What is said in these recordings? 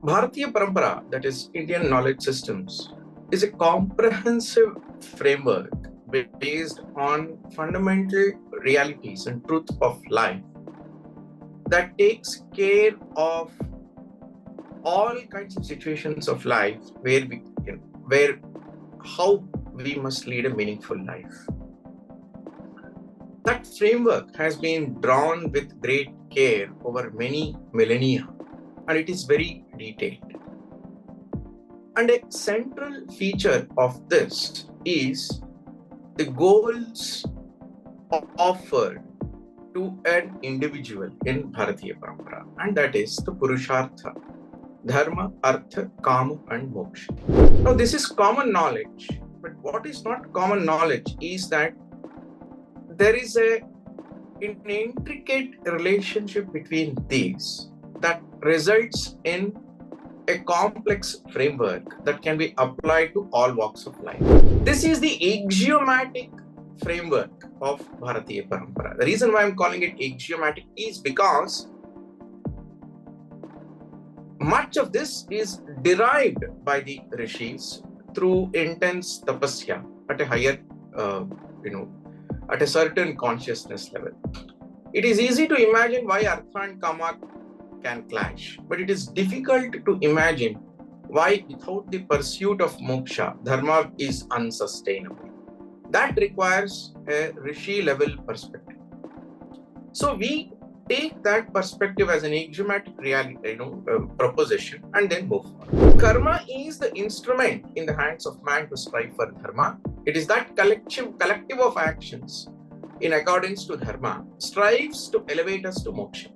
Bharatiya Parampara, that is Indian knowledge systems, is a comprehensive framework based on fundamental realities and truth of life that takes care of all kinds of situations of life where how we must lead a meaningful life. That framework has been drawn with great care over many millennia, and it is very detailed. And a central feature of this is the goals offered to an individual in Bharatiya Parampara, and that is the Purushartha, Dharma, Artha, Kama, and Moksha. Now, this is common knowledge, but what is not common knowledge is that there is an intricate relationship between these that results in a complex framework that can be applied to all walks of life. This is the axiomatic framework of Bharatiya Parampara. The reason why I'm calling it axiomatic is because much of this is derived by the rishis through intense tapasya at a higher, at a certain consciousness level. It is easy to imagine why Artha and Kama can clash, but it is difficult to imagine why without the pursuit of moksha, dharma is unsustainable. That requires a rishi level perspective. So we take that perspective as an axiomatic reality, proposition, and then move on. Karma is the instrument in the hands of man to strive for dharma. It is that collective of actions in accordance to dharma strives to elevate us to moksha.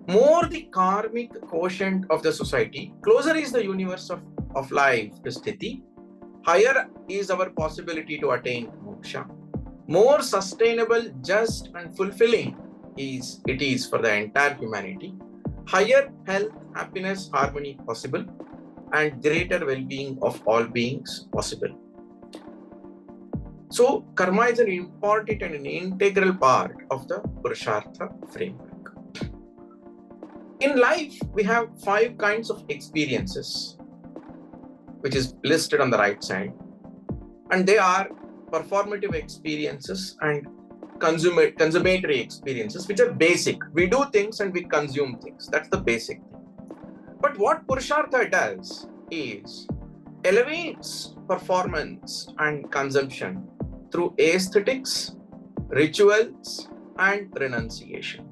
More the karmic quotient of the society, closer is the universe of life to sthiti, higher is our possibility to attain moksha. More sustainable, just, and fulfilling it is for the entire humanity. Higher health, happiness, harmony possible, and greater well-being of all beings possible. So, karma is an important and an integral part of the Purushartha framework. In life, we have 5 kinds of experiences, which is listed on the right side. And they are performative experiences and consummatory experiences, which are basic. We do things and we consume things. That's the basic thing. But what Purushartha does is elevates performance and consumption through aesthetics, rituals, and renunciation.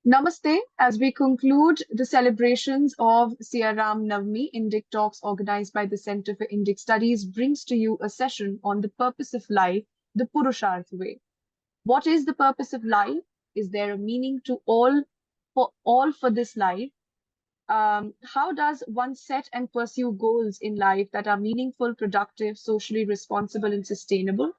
Namaste. As we conclude the celebrations of Siaram Navami, Indic Talks organized by the Center for Indic Studies brings to you a session on the purpose of life, the Purushartha way. What is the purpose of life? Is there a meaning to all for this life? How does one set and pursue goals in life that are meaningful, productive, socially responsible, and sustainable?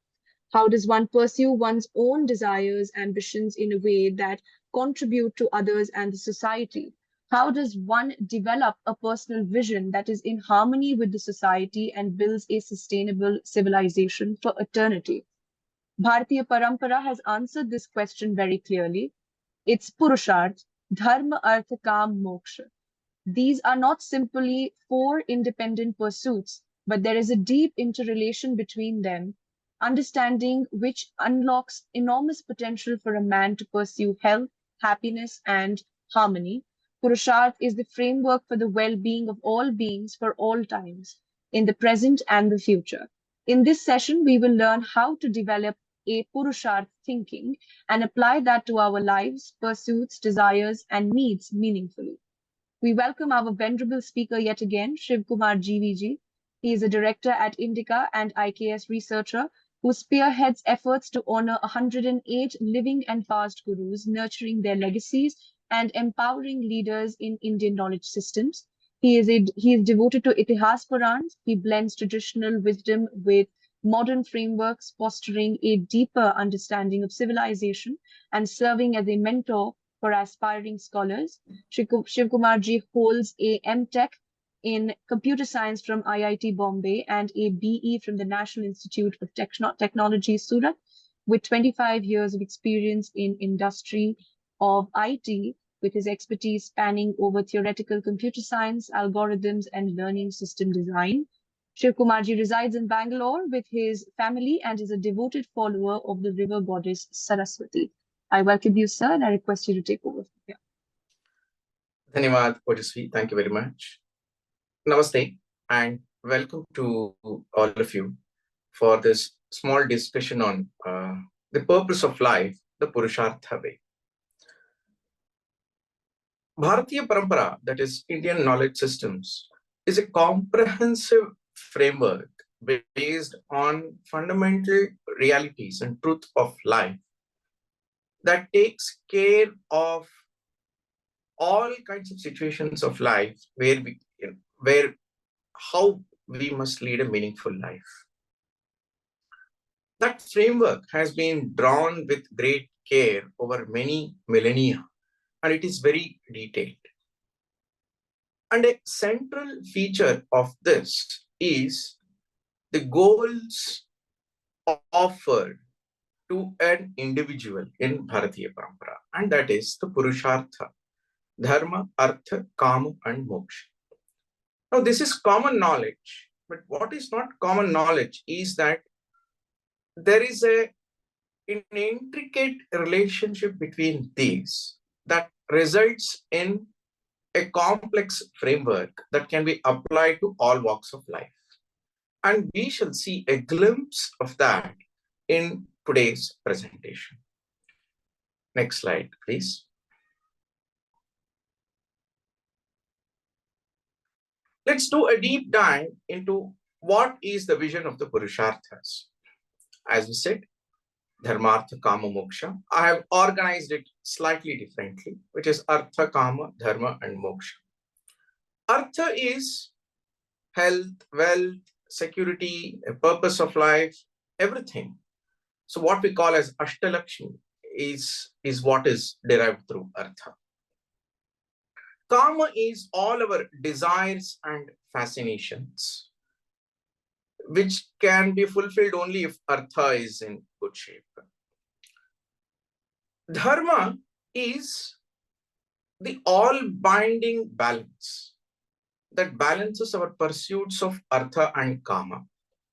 How does one pursue one's own desires, ambitions in a way that contribute to others and the society? How does one develop a personal vision that is in harmony with the society and builds a sustainable civilization for eternity? Bharatiya Parampara has answered this question very clearly. It's Purusharth, Dharma, Artha, Kam, Moksha. These are not simply 4 independent pursuits, but there is a deep interrelation between them, understanding which unlocks enormous potential for a man to pursue health, happiness, and harmony. Purusharth is the framework for the well-being of all beings for all times, in the present and the future. In this session, we will learn how to develop a Purusharth thinking and apply that to our lives, pursuits, desires, and needs meaningfully. We welcome our venerable speaker yet again, SHIVAKUMAR GVG. He is a director at Indica and IKS researcher who spearheads efforts to honor 108 living and past gurus, nurturing their legacies and empowering leaders in Indian knowledge systems. He is devoted to Itihas Purans. He blends traditional wisdom with modern frameworks fostering a deeper understanding of civilization and serving as a mentor for aspiring scholars. Shivkumarji holds a M.Tech in Computer Science from IIT Bombay and a BE from the National Institute of Technology, Surat, with 25 years of experience in industry of IT, with his expertise spanning over theoretical computer science, algorithms, and learning system design. Shivkumarji resides in Bangalore with his family and is a devoted follower of the river goddess Saraswati. I welcome you, sir, and I request you to take over from here. Dhanyavad, Ojasvi. Thank you very much. Namaste and welcome to all of you for this small discussion on the purpose of life, the Purushartha way. Bharatiya Parampara, that is Indian knowledge systems, is a comprehensive framework based on fundamental realities and truth of life that takes care of all kinds of situations of life where how we must lead a meaningful life. That framework has been drawn with great care over many millennia, and it is very detailed. And a central feature of this is the goals offered to an individual in Bharatiya Parampara, and that is the Purushartha, Dharma, Artha, Kama, and Moksha. Now, this is common knowledge, but what is not common knowledge is that there is an intricate relationship between these that results in a complex framework that can be applied to all walks of life. And we shall see a glimpse of that in today's presentation. Next slide, please. Let's do a deep dive into what is the vision of the Purusharthas. As we said, Dharma, Artha, Kama, Moksha. I have organized it slightly differently, which is Artha, Kama, Dharma, and Moksha. Artha is health, wealth, security, a purpose of life, everything. So what we call as Ashtalakshmi is what is derived through Artha. Kama is all our desires and fascinations, which can be fulfilled only if Artha is in good shape. Dharma is the all-binding balance that balances our pursuits of Artha and Kama.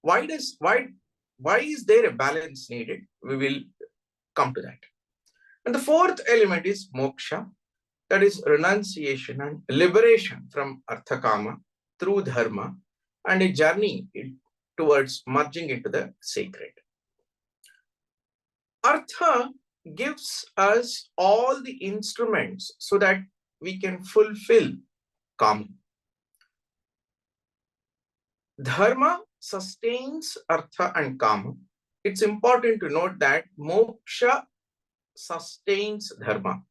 Why is there a balance needed? We will come to that. And the fourth element is Moksha, that is renunciation and liberation from Artha Kama through Dharma and a journey towards merging into the sacred. Artha gives us all the instruments so that we can fulfill Kama. Dharma sustains Artha and Kama. It's important to note that Moksha sustains Dharma.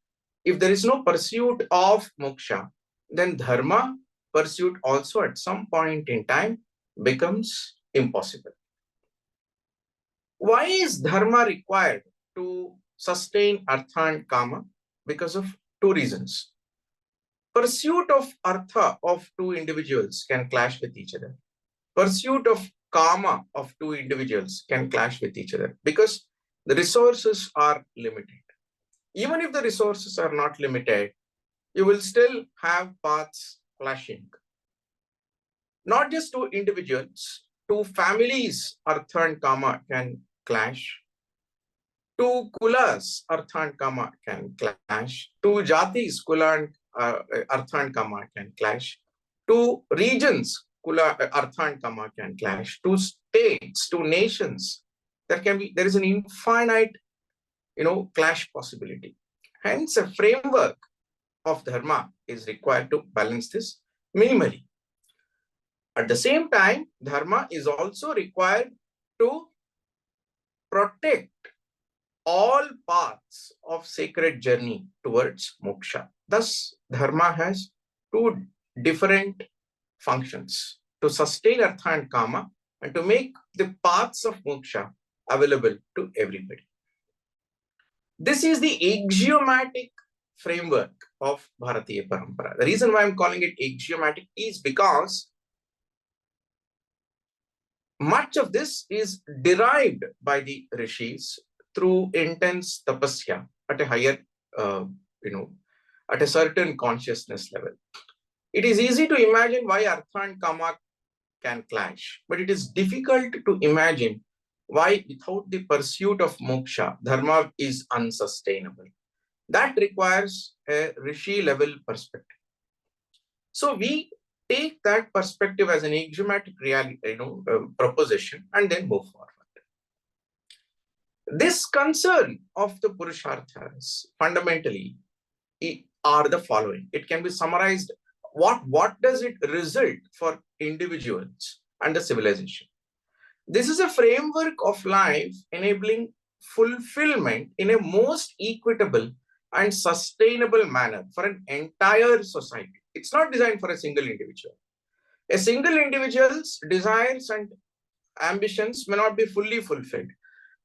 If there is no pursuit of Moksha, then Dharma pursuit also at some point in time becomes impossible. Why is Dharma required to sustain Artha and Kama? Because of two reasons. Pursuit of Artha of two individuals can clash with each other. Pursuit of Kama of two individuals can clash with each other because the resources are limited. Even if the resources are not limited, you will still have paths clashing. Not just two individuals, two families, Artha and Kama can clash. Two kulas, Artha and Kama can clash. Two jatis, Kula and Artha and Kama can clash. Two regions, Kula, Artha and Kama can clash. Two states, two nations, there is an infinite, clash possibility. Hence, a framework of Dharma is required to balance this minimally. At the same time, Dharma is also required to protect all paths of sacred journey towards moksha. Thus, Dharma has two different functions: to sustain Artha and Kama and to make the paths of moksha available to everybody. This is the axiomatic framework of Bharatiya Parampara. The reason why I'm calling it axiomatic is because much of this is derived by the rishis through intense tapasya at a higher, uh, at a certain consciousness level. It is easy to imagine why artha and kama can clash, but it is difficult to imagine why without the pursuit of moksha, dharma is unsustainable. That requires a rishi level perspective. So we take that perspective as an axiomatic reality, proposition, and then move forward. This concern of the Purusharthas fundamentally are the following. It can be summarized. What does it result for individuals and the civilization? This is a framework of life enabling fulfillment in a most equitable and sustainable manner for an entire society. It's not designed for a single individual. A single individual's desires and ambitions may not be fully fulfilled,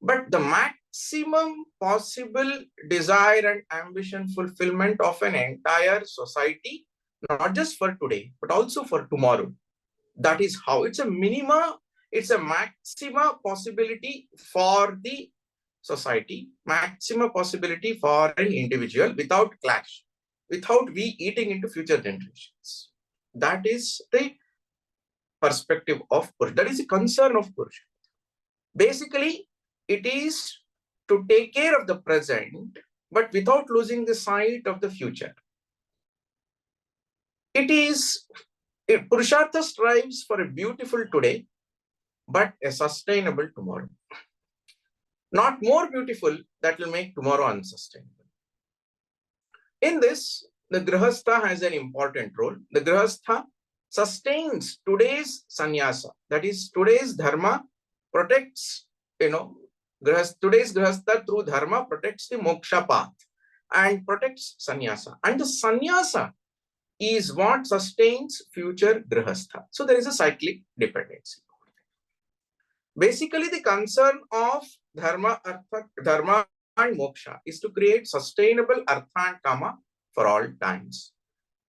but the maximum possible desire and ambition fulfillment of an entire society, not just for today, but also for tomorrow. That is how it's a maxima possibility for the society, maxima possibility for an individual without clash, without we eating into future generations. That is the perspective of Purusha. That is the concern of Purusha. Basically, it is to take care of the present, but without losing the sight of the future. Purushartha strives for a beautiful today, but a sustainable tomorrow. Not more beautiful that will make tomorrow unsustainable. In this, the Grihastha has an important role. The Grihastha sustains today's sannyasa, that is, today's dharma protects, today's Grihastha through dharma protects the moksha path and protects sannyasa. And the sannyasa is what sustains future Grihastha. So there is a cyclic dependency. Basically, the concern of dharma and moksha is to create sustainable artha and kama for all times.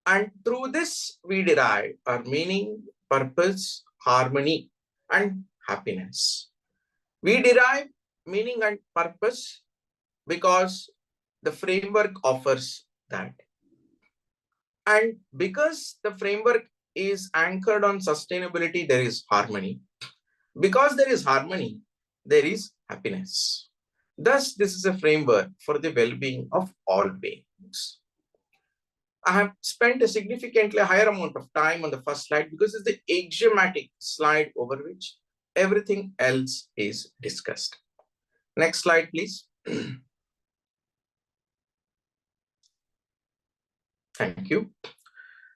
And through this, we derive our meaning, purpose, harmony, and happiness. We derive meaning and purpose because the framework offers that. And because the framework is anchored on sustainability, there is harmony. Because there is harmony, there is happiness. Thus, this is a framework for the well-being of all beings. I have spent a significantly higher amount of time on the first slide because it's the axiomatic slide over which everything else is discussed. Next slide, please. Thank you.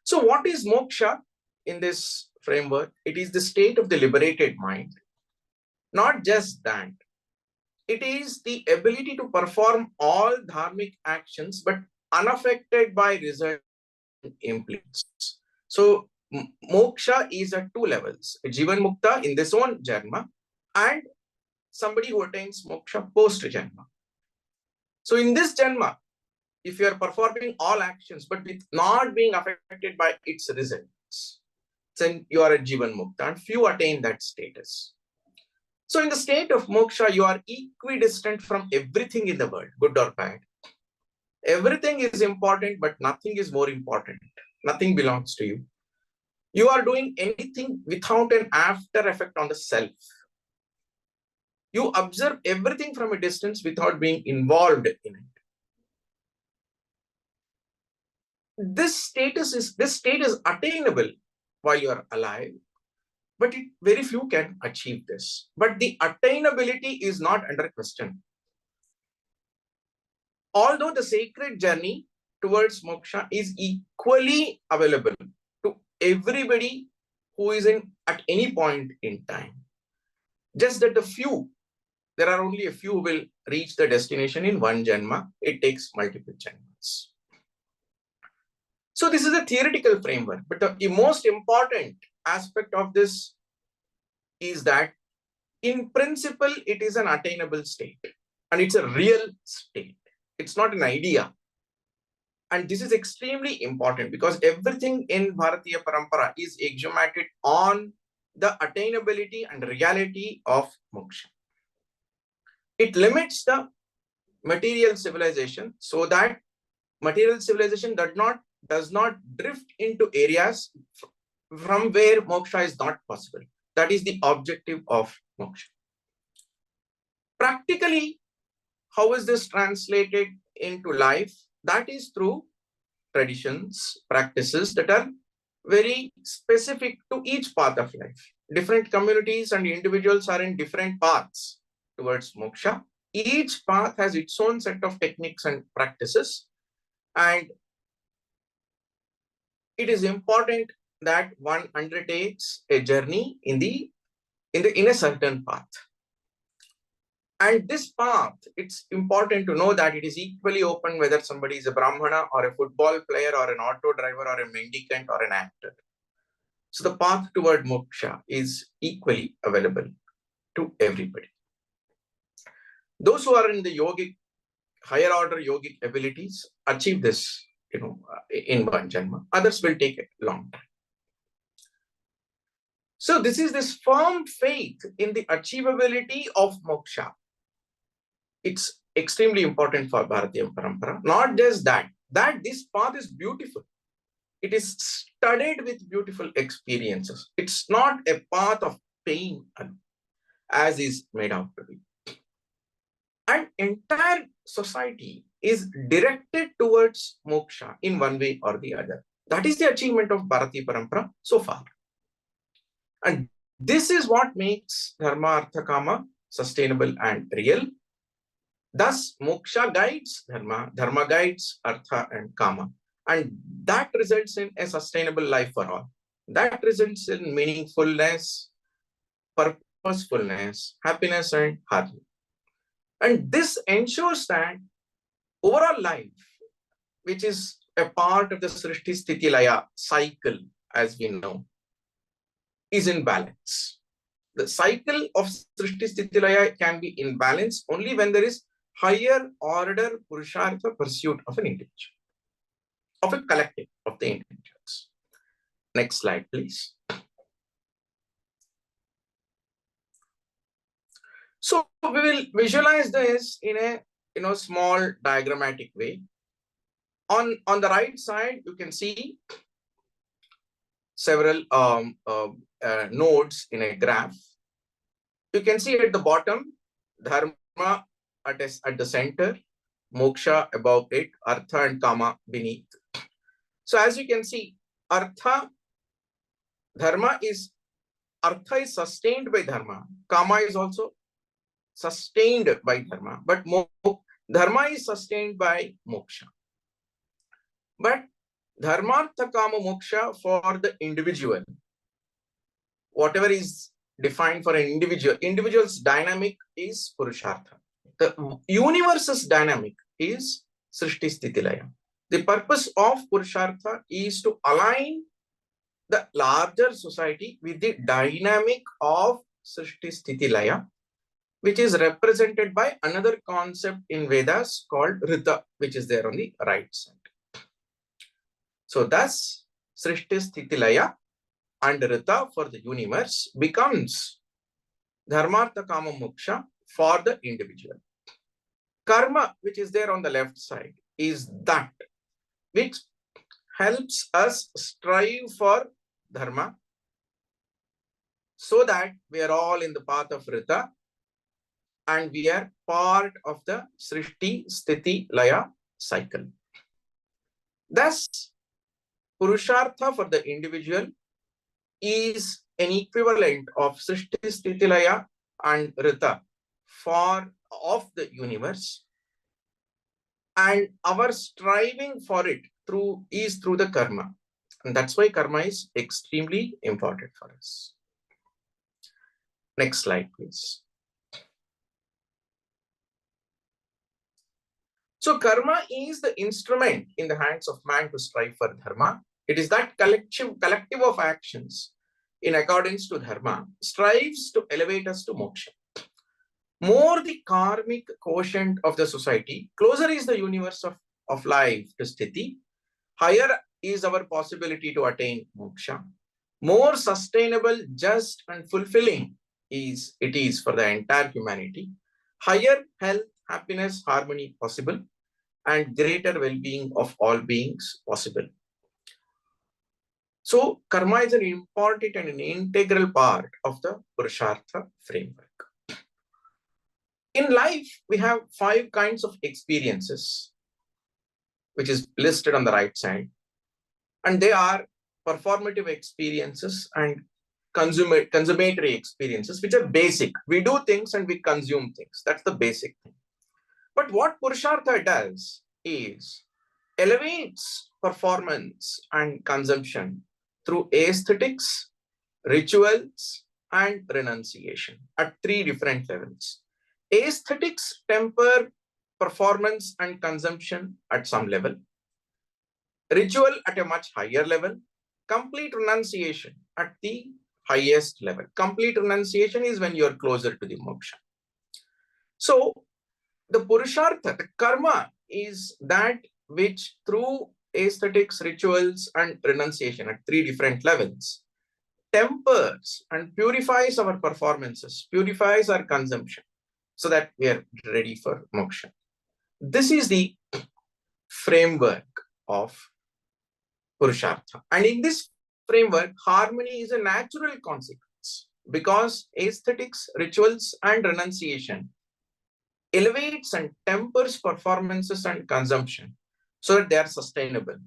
So what is moksha in this framework? It is the state of the liberated mind. Not just that. It is the ability to perform all dharmic actions, but unaffected by result implications. So moksha is at two levels. A Jivan Mukta in this own Janma and somebody who attains moksha post Janma. So in this Janma, if you are performing all actions, but with not being affected by its results, then you are a Jivan Mukta, and few attain that status. So in the state of moksha, you are equidistant from everything in the world, good or bad. Everything is important, but nothing is more important. Nothing belongs to you. You are doing anything without an after effect on the self. You observe everything from a distance without being involved in it. This state is attainable while you are alive, but very few can achieve this. But the attainability is not under question. Although the sacred journey towards moksha is equally available to everybody who is at any point in time. Just that there are only a few who will reach the destination in one janma. It takes multiple janmas. So this is a theoretical framework, but the most important aspect of this is that in principle, it is an attainable state and it's a real state. It's not an idea. And this is extremely important because everything in Bharatiya Parampara is axiomated on the attainability and reality of moksha. It limits the material civilization so that material civilization does not drift into areas from where moksha is not possible. That is the objective of moksha. Practically, how is this translated into life? That is through traditions, practices that are very specific to each path of life. Different communities and individuals are in different paths towards moksha. Each path has its own set of techniques and practices, and it is important that one undertakes a journey in a certain path. And this path, it's important to know that it is equally open whether somebody is a Brahmana or a football player or an auto driver or a mendicant or an actor. So the path toward moksha is equally available to everybody. Those who are in the yogic, higher order yogic abilities achieve this, in one janma. Others will take a long time. So this is this firm faith in the achievability of moksha. It's extremely important for Bharatiya Parampara. Not just that this path is beautiful. It is studded with beautiful experiences. It's not a path of pain as is made out to be. And entire society is directed towards moksha in one way or the other. That is the achievement of Bharatiya Parampara so far. And this is what makes dharma, artha, kama sustainable and real. Thus, moksha guides dharma, dharma guides artha and kama. And that results in a sustainable life for all. That results in meaningfulness, purposefulness, happiness, and harmony. And this ensures that overall life, which is a part of the Srishti Sthiti Laya cycle, as we know, is in balance. The cycle of Srishti Sthiti Laya can be in balance only when there is higher order Purushartha pursuit of an individual, of a collective of the individuals. Next slide, please. So we will visualize this in a small diagrammatic way. On the right side, you can see several nodes in a graph. You can see at the bottom, dharma at the center, moksha above it, artha and kama beneath. So as you can see, artha is sustained by dharma. Kama is also sustained by dharma, but dharma is sustained by moksha. But dharmartha kama moksha for the individual, whatever is defined for an individual's dynamic is Purushartha. The universe's dynamic is Srishti Sthiti Laya. The purpose of Purushartha is to align the larger society with the dynamic of Srishti Sthiti Laya, which is represented by another concept in Vedas called Rita, which is there on the right side. So thus, Srishti Sthiti Laya and Rita for the universe becomes Dharmartha Kama Moksha for the individual. Karma, which is there on the left side, is that which helps us strive for Dharma so that we are all in the path of Rita and we are part of the Srishti Sthiti Laya cycle. Thus, Purushartha for the individual is an equivalent of Srishti Sthiti Laya and Rita of the universe, and our striving for it is through the karma, and that's why karma is extremely important for us. Next slide, please. So karma is the instrument in the hands of man to strive for dharma. It is that collective of actions in accordance to dharma, strives to elevate us to moksha. More the karmic quotient of the society, closer is the universe of life to sthiti, higher is our possibility to attain moksha. More sustainable, just and fulfilling it is for the entire humanity. Higher health, happiness, harmony possible, and greater well-being of all beings possible. So karma is an important and an integral part of the Purushartha framework. In life, we have 5 kinds of experiences, which is listed on the right side. And they are performative experiences and consummatory experiences, which are basic. We do things and we consume things. That's the basic thing. But what Purushartha does is elevates performance and consumption through aesthetics, rituals, and renunciation at 3 different levels. Aesthetics temper performance and consumption at some level. Ritual at a much higher level. Complete renunciation at the highest level. Complete renunciation is when you are closer to the moksha. So the Purushartha, the karma, is that which through aesthetics, rituals, and renunciation at 3 different levels tempers and purifies our performances, purifies our consumption, so that we are ready for moksha. This is the framework of Purushartha. And in this framework, harmony is a natural consequence because aesthetics, rituals, and renunciation elevates and tempers performances and consumption so that they are sustainable.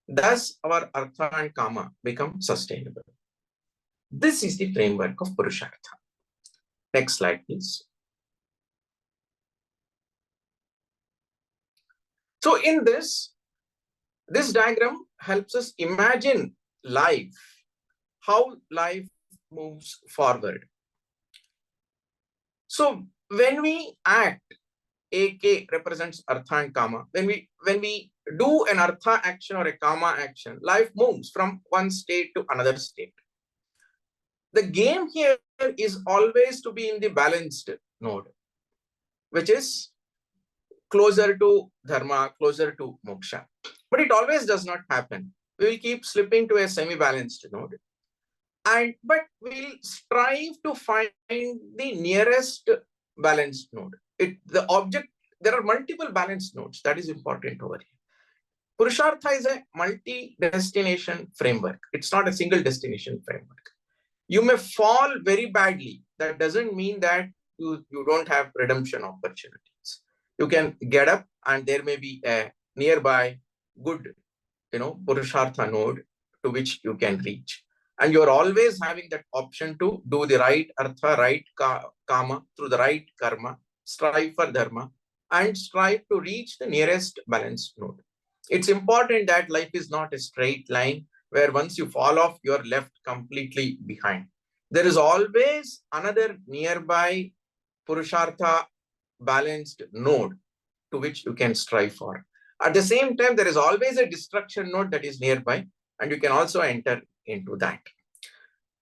Thus, our artha and kama become sustainable. This is the framework of Purushartha. Next slide, please. So in this diagram helps us imagine life, how life moves forward. So when we act, AK represents artha and kama. When we do an artha action or a kama action, life moves from one state to another state. The game here is always to be in the balanced node, which is closer to dharma, closer to moksha. But it always does not happen. We will keep slipping to a semi-balanced node. But we'll strive to find the nearest balanced node. There are multiple balanced nodes. That is important over here. Purushartha is a multi-destination framework. It's not a single destination framework. You may fall very badly. That doesn't mean that you don't have redemption opportunities. You can get up and there may be a nearby good, Purushartha node to which you can reach. And you're always having that option to do the right artha, right kama, through the right karma, strive for dharma, and strive to reach the nearest balanced node. It's important that life is not a straight line where once you fall off, you're left completely behind. There is always another nearby Purushartha balanced node to which you can strive for. At the same time, there is always a destruction node that is nearby, and you can also enter into that.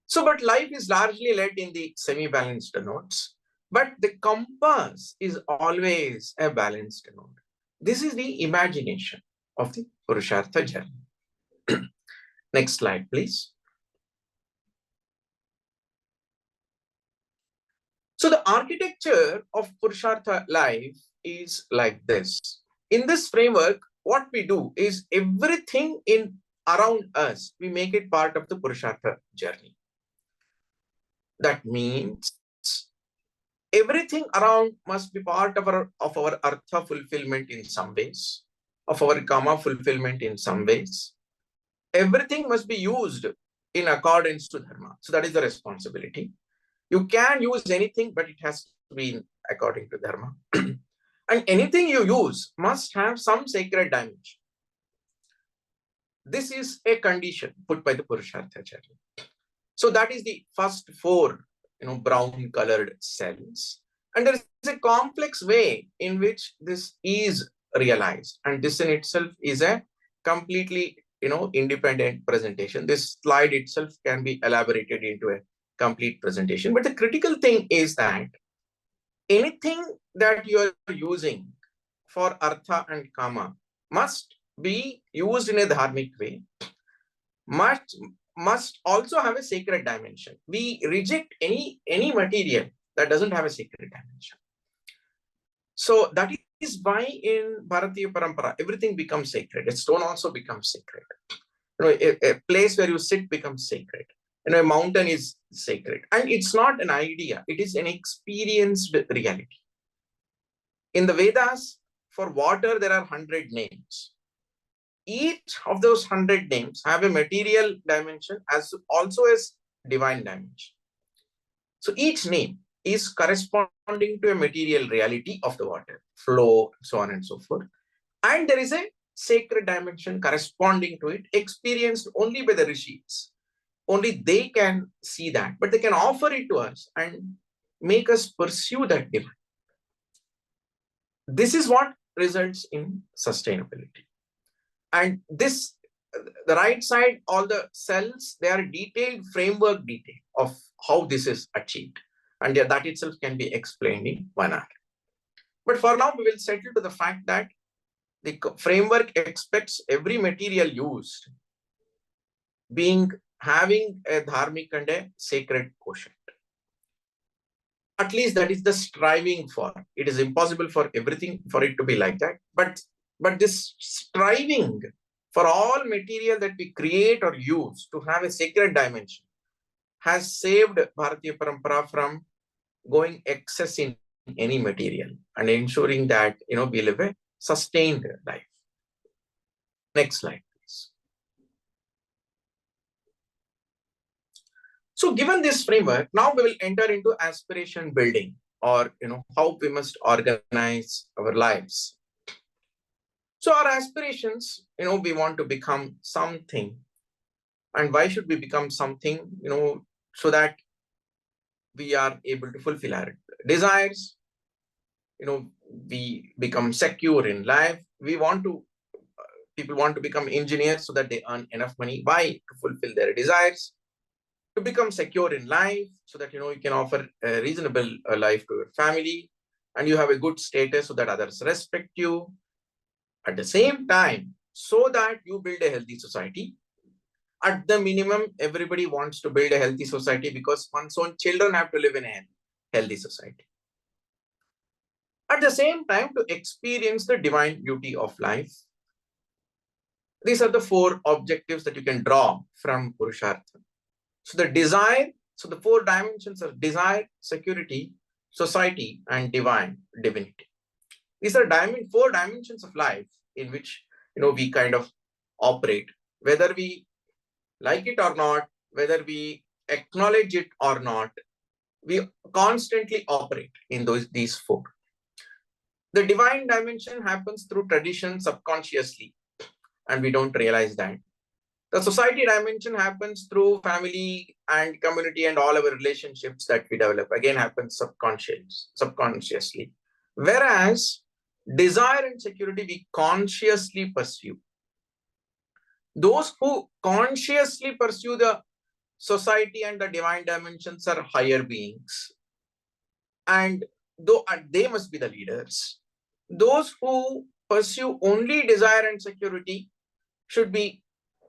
So, but life is largely led in the semi-balanced nodes, but the compass is always a balanced node. This is the imagination of the Purushartha journey. Next slide, please. So the architecture of Purushartha life is like this. In this framework, what we do is everything around us, we make it part of the Purushartha journey. That means everything around must be part of our artha fulfillment in some ways, of our kama fulfillment in some ways. Everything must be used in accordance to dharma. So that is the responsibility. You can use anything, but it has to be according to dharma. And anything you use must have some sacred dimension. This is a condition put by the Purushartha journey. So that is the first 4, brown colored cells. And there is a complex way in which this is realized. And this in itself is a completely independent presentation. This slide itself can be elaborated into a complete presentation. But the critical thing is that anything that you are using for artha and kama must be used in a dharmic way, must also have a sacred dimension. We reject any material that doesn't have a sacred dimension. So that is why in Bharatiya Parampara, everything becomes sacred. A stone also becomes sacred. A place where you sit becomes sacred. A mountain is sacred. And it's not an idea. It is an experienced reality. In the Vedas, for water, there are 100 names. Each of those 100 names have a material dimension as also as divine dimension. So each name is corresponding to a material reality of the water, flow, so on and so forth. And there is a sacred dimension corresponding to it, experienced only by the rishis. Only they can see that, but they can offer it to us and make us pursue that divine. This is what results in sustainability. And this, the right side, all the cells, they are detailed framework detail of how this is achieved. And that itself can be explained in 1 hour. But for now, we will settle to the fact that the framework expects every material used having a dharmic and a sacred quotient. At least that is the striving for. It is impossible for everything for it to be like that. But this striving for all material that we create or use to have a sacred dimension has saved Bharatiya Parampara from going excess in any material and ensuring that we live a sustained life. Next slide, please. So given this framework, now we will enter into aspiration building, or how we must organize our lives. So our aspirations, we want to become something. And why should we become something? So that we are able to fulfill our desires. We become secure in life. People want to become engineers so that they earn enough money. Why? To fulfill their desires. To become secure in life so that you can offer a reasonable life to your family and you have a good status so that others respect you. At the same time, so that you build a healthy society. At the minimum, everybody wants to build a healthy society because one's own children have to live in a healthy society. At the same time, to experience the divine beauty of life. These are the 4 objectives that you can draw from Purushartha. So the 4 dimensions are desire, security, society, and divinity. These are 4 dimensions of life in which we kind of operate, whether we like it or not, whether we acknowledge it or not. We constantly operate in these 4. The divine dimension happens through tradition subconsciously, and we don't realize that. The society dimension happens through family and community and all our relationships that we develop. Again, happens subconsciously. Whereas desire and security we consciously pursue. Those who consciously pursue the society and the divine dimensions are higher beings. And they must be the leaders. Those who pursue only desire and security should be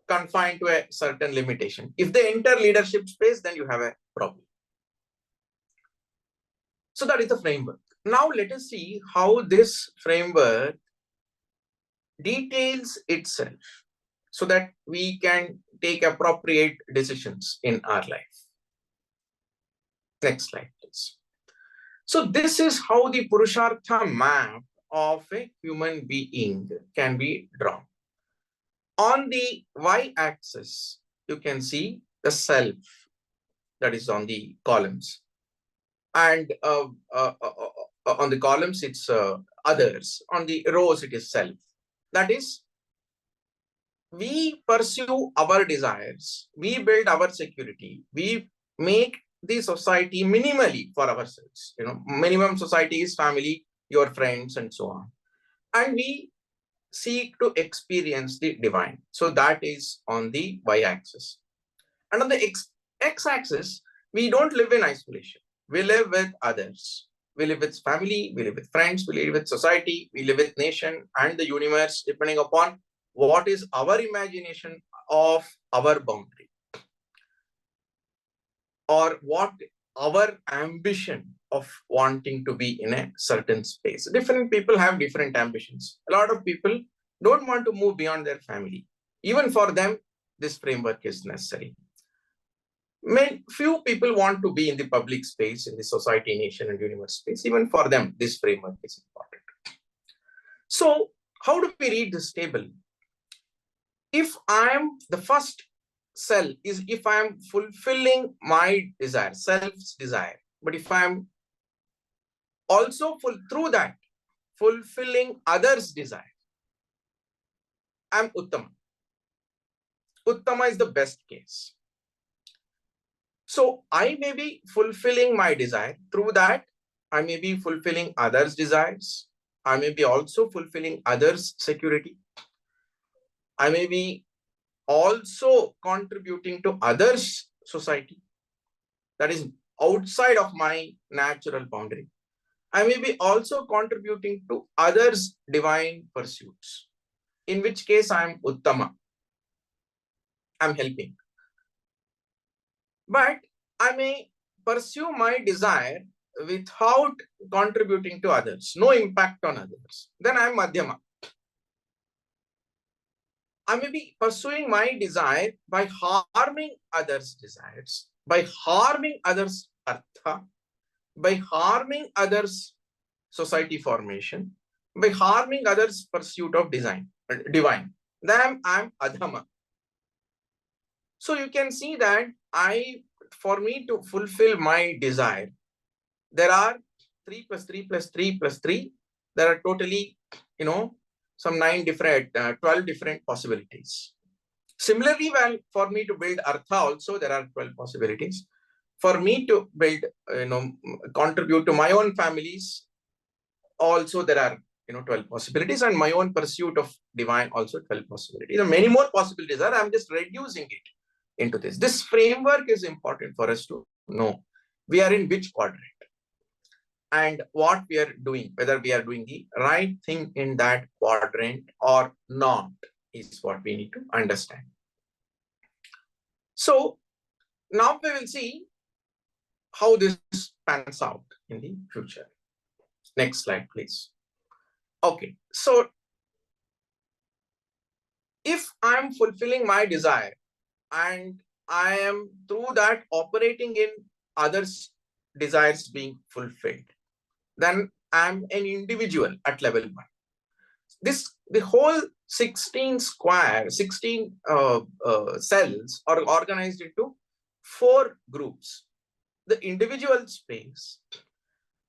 confined to a certain limitation. If they enter leadership space, then you have a problem. So that is the framework. Now let us see how this framework details itself so that we can take appropriate decisions in our life. Next slide, please. So this is how the Purushartha map of a human being can be drawn. On the y-axis, you can see the self that is on the columns. And on the columns, it's others. On the rows, it is self. That is, we pursue our desires. We build our security. We make the society minimally for ourselves. Minimum society is family, your friends, and so on. And we seek to experience the divine. So that is on the y-axis. And on the x-axis, we don't live in isolation. We live with others. We live with family, we live with friends, we live with society, we live with nation and the universe, depending upon what is our imagination of our boundary, or what our ambition of wanting to be in a certain space. Different people have different ambitions. A lot of people don't want to move beyond their family. Even for them, this framework is necessary. Few people want to be in the public space, in the society, nation, and universe space. Even for them, this framework is important. So, how do we read this table? If I'm the first cell is if I'm fulfilling my desire, self's desire, but if I'm also through that fulfilling others' desire, I'm Uttama. Uttama is the best case. So I may be fulfilling my desire. Through that, I may be fulfilling others' desires. I may be also fulfilling others' security. I may be also contributing to others' society. That is outside of my natural boundary. I may be also contributing to others' divine pursuits, in which case I am Uttama. I'm helping. But I may pursue my desire without contributing to others, no impact on others. Then I am Madhyama. I may be pursuing my desire by harming others' desires, by harming others' artha, by harming others' society formation, by harming others' pursuit of divine. Then I am Adhama. So you can see that for me to fulfill my desire, there are 3 plus 3 plus 3 plus 3. There are totally, some 12 different possibilities. Similarly, well, for me to build Artha also, there are 12 possibilities. For me to build, contribute to my own families, also there are, 12 possibilities, and my own pursuit of divine also 12 possibilities. There are many more possibilities. I'm just reducing it into this. This framework is important for us to know we are in which quadrant and what we are doing, whether we are doing the right thing in that quadrant or not, is what we need to understand. So now we will see how this pans out in the future. Next slide, please. Okay, so if I'm fulfilling my desire and I am through that operating in others' desires being fulfilled, then I'm an individual at level 1. The whole 16 cells are organized into 4 groups. The individual space,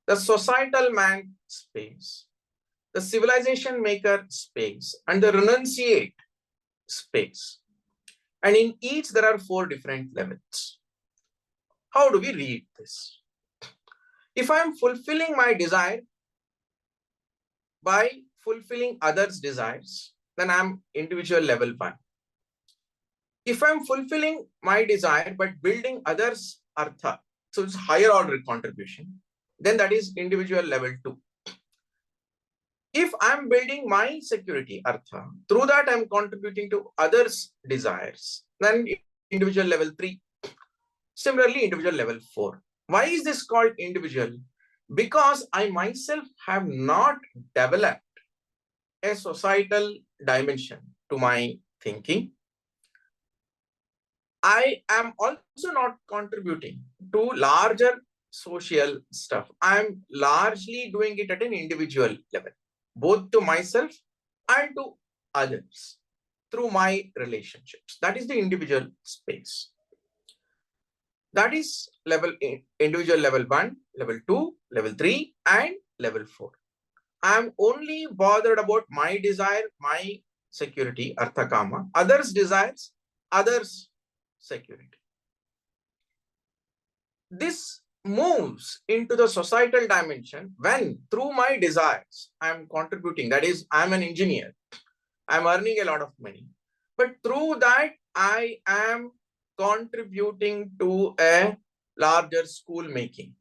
the societal man space, the civilization maker space, and the renunciate space. And in each, there are 4 different levels. How do we read this? If I am fulfilling my desire by fulfilling others' desires, then I'm individual level 1. If I'm fulfilling my desire but building others' artha, so it's higher order contribution, then that is individual level 2. If I'm building my security artha, through that I'm contributing to others' desires, then individual level 3. Similarly, individual level 4. Why is this called individual? Because I myself have not developed a societal dimension to my thinking. I am also not contributing to larger social stuff. I'm largely doing it at an individual level, both to myself and to others through my relationships. That is the individual space. That is individual level 1, level 2, level 3, and level 4. I'm only bothered about my desire, my security, artha kama, others' desires, others' security. This moves into the societal dimension when through my desires, I'm contributing. That is, I'm an engineer. I'm earning a lot of money. But through that, I am contributing to a larger school making,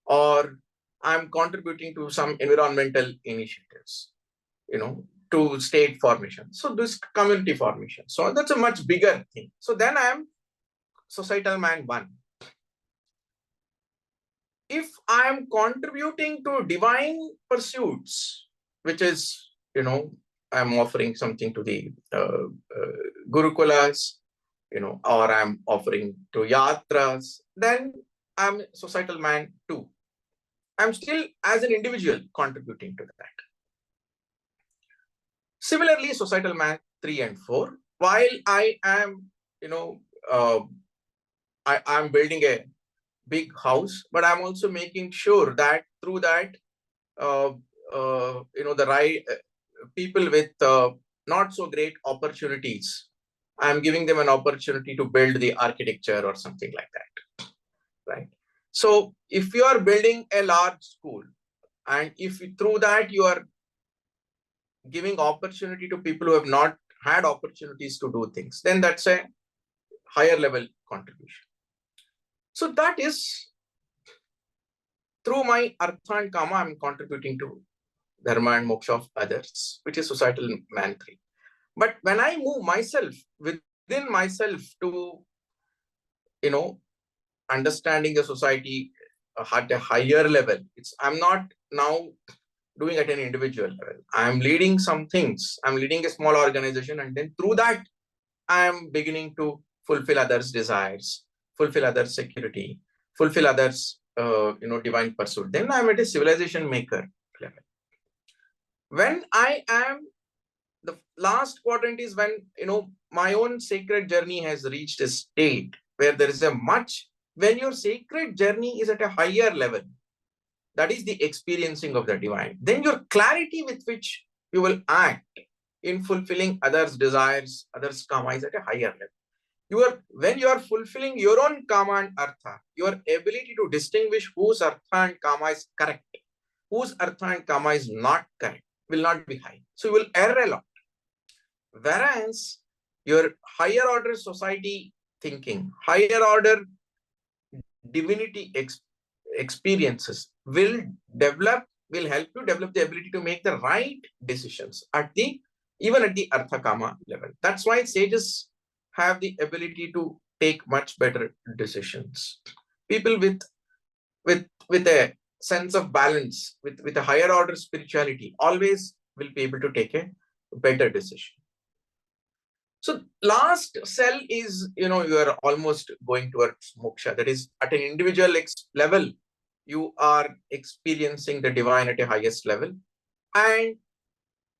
or I'm contributing to some environmental initiatives, to state formation. So this community formation. So that's a much bigger thing. So then I am societal man 1. If I am contributing to divine pursuits, which is, I'm offering something to the Gurukulas, or I'm offering to yatras, then I'm societal man 2. I'm still as an individual contributing to that. Similarly, societal man 3 and 4, while I am, I'm building a big house, but I'm also making sure that through that, the right people with not so great opportunities, I'm giving them an opportunity to build the architecture or something like that, right? So if you are building a large school, and if through that you are giving opportunity to people who have not had opportunities to do things, then that's a higher level contribution. So that is through my artha and kama, I'm contributing to dharma and moksha of others, which is societal man 3. But when I move myself within myself to, understanding the society at a higher level, I'm not now doing at an individual level. I'm leading some things. I'm leading a small organization, and then through that, I'm beginning to fulfill others' desires, fulfill others' security, fulfill others' divine pursuit. Then I'm at a civilization maker level. When I am, the last quadrant is when, my own sacred journey has reached a state where there is when your sacred journey is at a higher level, that is the experiencing of the divine, then your clarity with which you will act in fulfilling others' desires, others' karma is at a higher level. When you are fulfilling your own karma and artha, your ability to distinguish whose artha and karma is correct, whose artha and karma is not correct, will not be high. So you will err a lot. Whereas your higher order society thinking, higher order divinity experiences will help you develop the ability to make the right decisions even at the artha kama level. That's why sages have the ability to take much better decisions. People with a sense of balance, with a higher order spirituality, always will be able to take a better decision. So last cell is, you are almost going towards moksha. That is, at an individual level, you are experiencing the divine at a highest level. And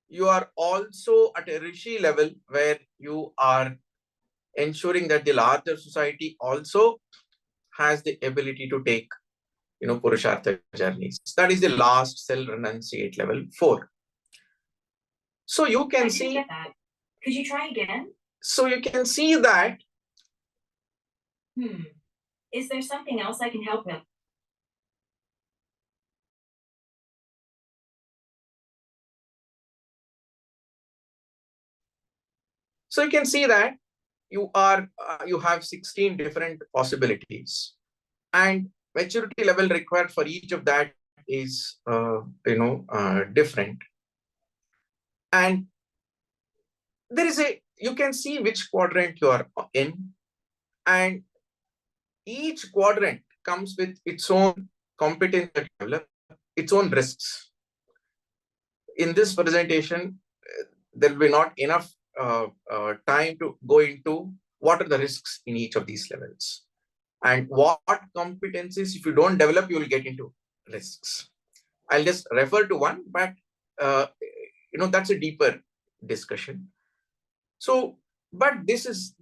you are also at a rishi level where you are ensuring that the larger society also has the ability to take, Purushartha journeys. That is the last cell, renunciate level 4. So you can see that. Could you try again? So you can see that. Is there something else I can help with? So you can see that you have 16 different possibilities, and maturity level required for each of that is different. And you can see which quadrant you are in, and each quadrant comes with its own competence to develop, its own risks. In this presentation, there will be not enough time to go into what are the risks in each of these levels, and what competencies, if you don't develop, you will get into risks. I'll just refer to one, but that's a deeper discussion. So, but this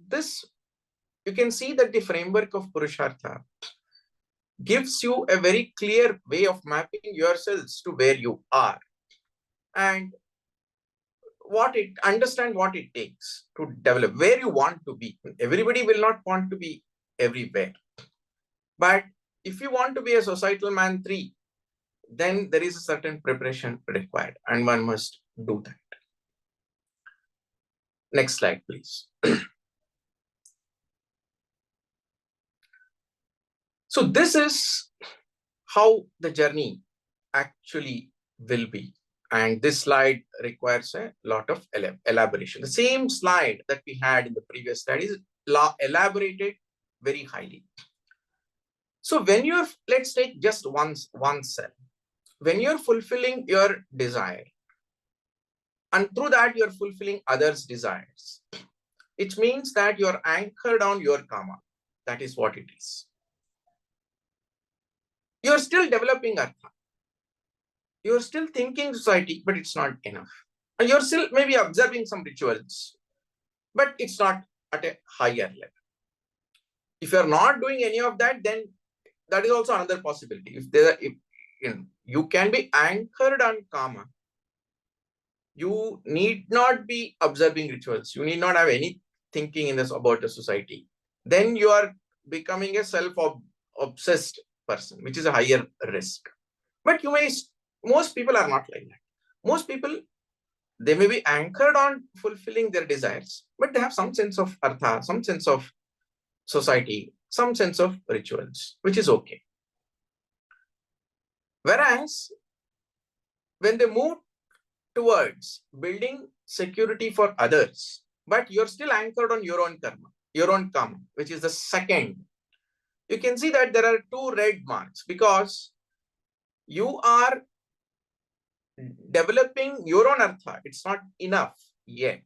you can see that the framework of Purushartha gives you a very clear way of mapping yourselves to where you are, and understand what it takes to develop where you want to be. Everybody will not want to be everywhere, but if you want to be a societal man 3, then there is a certain preparation required, and one must do that. Next slide, please. So this is how the journey actually will be. And this slide requires a lot of elaboration. The same slide that we had in the previous slide is elaborated very highly. So when you're, let's take just one cell. When you're fulfilling your desire, and through that you're fulfilling others' desires, it means that you're anchored on your karma. That is what it is. You're still developing artha. You're still thinking society, but it's not enough. And you're still maybe observing some rituals, but it's not at a higher level. If you're not doing any of that, then that is also another possibility. If you can be anchored on karma, you need not be observing rituals. You need not have any thinking in this about the society. Then you are becoming a self-obsessed person, which is a higher risk. But most people are not like that. Most people, they may be anchored on fulfilling their desires, but they have some sense of artha, some sense of society, some sense of rituals, which is okay. Whereas when they move towards building security for others, but you're still anchored on your own karma, which is the second, you can see that there are two red marks because you are developing your own artha. It's not enough yet,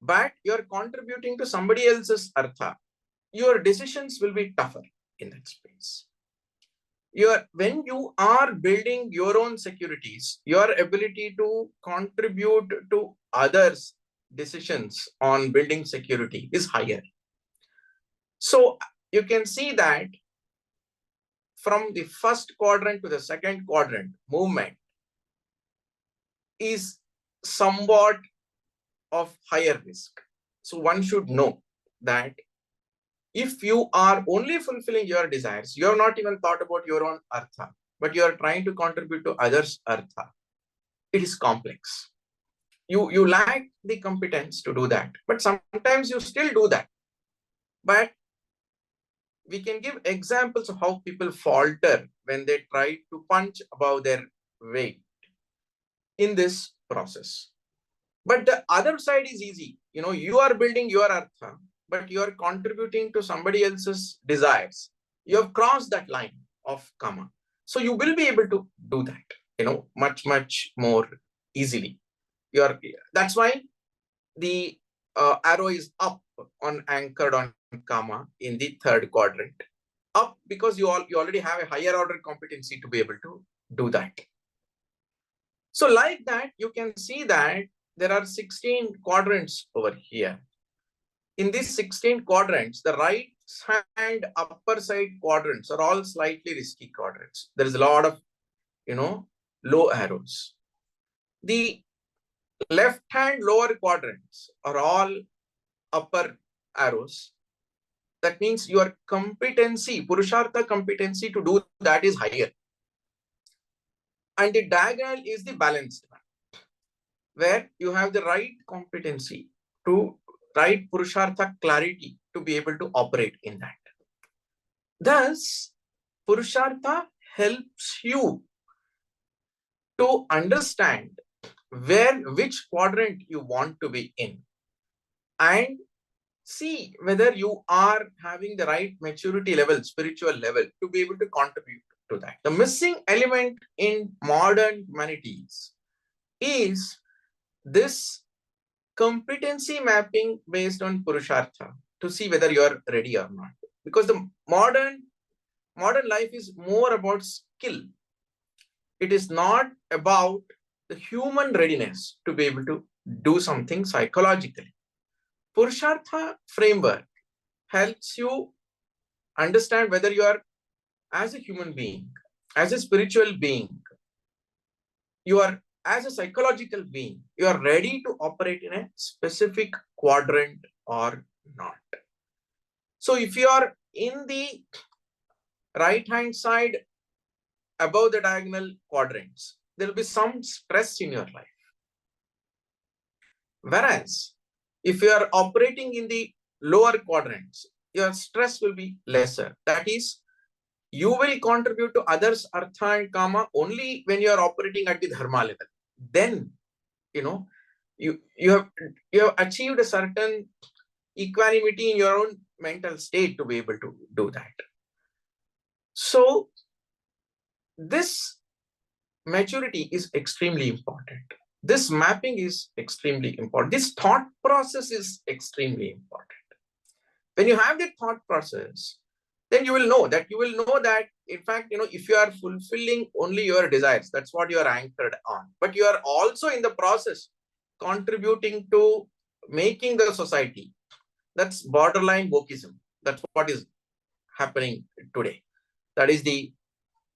but you're contributing to somebody else's artha. Your decisions will be tougher in that space. When you are building your own securities, your ability to contribute to others' decisions on building security is higher. So you can see that from the first quadrant to the second quadrant, movement is somewhat of higher risk. So one should know that if you are only fulfilling your desires, you have not even thought about your own artha, but you are trying to contribute to others' artha. It is complex. You lack the competence to do that, but sometimes you still do that. But we can give examples of how people falter when they try to punch above their weight in this process. But the other side is easy. You are building your artha, but you are contributing to somebody else's desires. You have crossed that line of karma. So you will be able to do that, much, much more easily. That's why the arrow is up anchored on karma in the third quadrant. Up because you already have a higher order competency to be able to do that. So like that, you can see that there are 16 quadrants over here. In these 16 quadrants, the right hand upper side quadrants are all slightly risky quadrants. There is a lot of, low arrows. The left hand lower quadrants are all upper arrows. That means your competency, Purushartha competency to do that is higher. And the diagonal is the balanced one, where you have the right competency to right Purushartha clarity to be able to operate in that. Thus, Purushartha helps you to understand which quadrant you want to be in and see whether you are having the right maturity level, spiritual level to be able to contribute to that. The missing element in modern humanities is this competency mapping based on Purushartha to see whether you are ready or not. Because the modern life is more about skill. It is not about the human readiness to be able to do something psychologically. Purushartha framework helps you understand whether you are, as a human being, as a spiritual being, you are as a psychological being, you are ready to operate in a specific quadrant or not. So if you are in the right hand side above the diagonal quadrants, there will be some stress in your life. Whereas if you are operating in the lower quadrants, your stress will be lesser. That is, you will contribute to others' artha and kama only when you are operating at the dharma level. Then, you have achieved a certain equanimity in your own mental state to be able to do that. So this maturity is extremely important. This mapping is extremely important. This thought process is extremely important. When you have that thought process, then you will know that in fact, if you are fulfilling only your desires, that's what you are anchored on. But you are also in the process contributing to making the society. That's borderline wokeism. That's what is happening today. That is the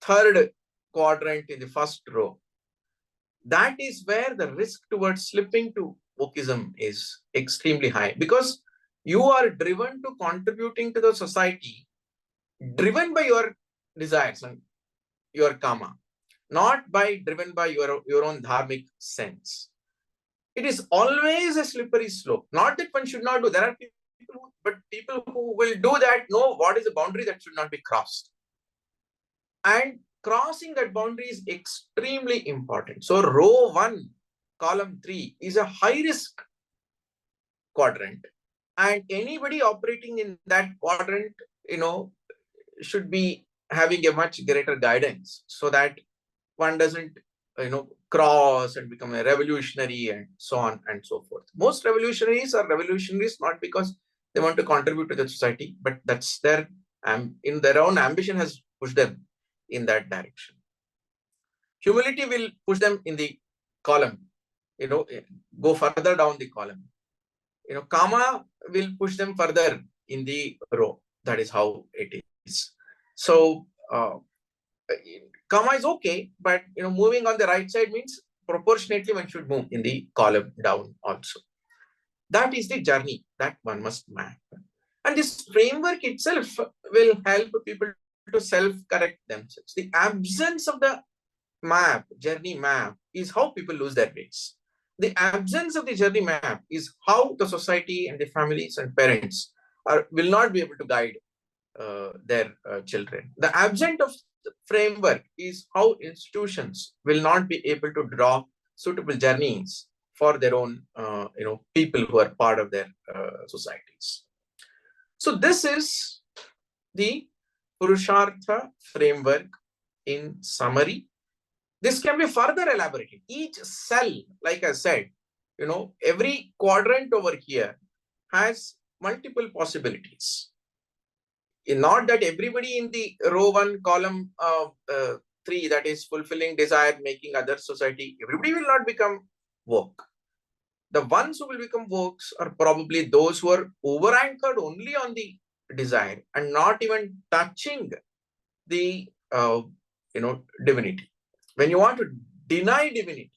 third quadrant in the first row. That is where the risk towards slipping to wokeism is extremely high, because you are driven to contributing to the society, driven by your desires and your karma, not driven by your own dharmic sense. It is always a slippery slope. Not that one should not do. There are people who will do that know what is the boundary that should not be crossed. And crossing that boundary is extremely important. So row 1, column 3 is a high risk quadrant. And anybody operating in that quadrant, should be having a much greater guidance so that one doesn't, cross and become a revolutionary and so on and so forth. Most revolutionaries are revolutionaries not because they want to contribute to the society, but that's in their own ambition has pushed them in that direction. Humility will push them in the column, go further down the column. Karma will push them further in the row. That is how it is. So karma is okay, but moving on the right side means proportionately one should move in the column down also. That is the journey that one must map. And this framework itself will help people to self-correct themselves. The absence of the journey map, is how people lose their ways. The absence of the journey map is how the society and the families and parents will not be able to guide their children. The absence of the framework is how institutions will not be able to draw suitable journeys for their own, people who are part of their societies. So this is the Purushartha framework in summary. This can be further elaborated. Each cell, like I said, every quadrant over here has multiple possibilities. Not that everybody in the row 1, column 3, that is fulfilling desire, making other society, everybody will not become woke. The ones who will become wokes are probably those who are over-anchored only on the desire and not even touching the, divinity. When you want to deny divinity,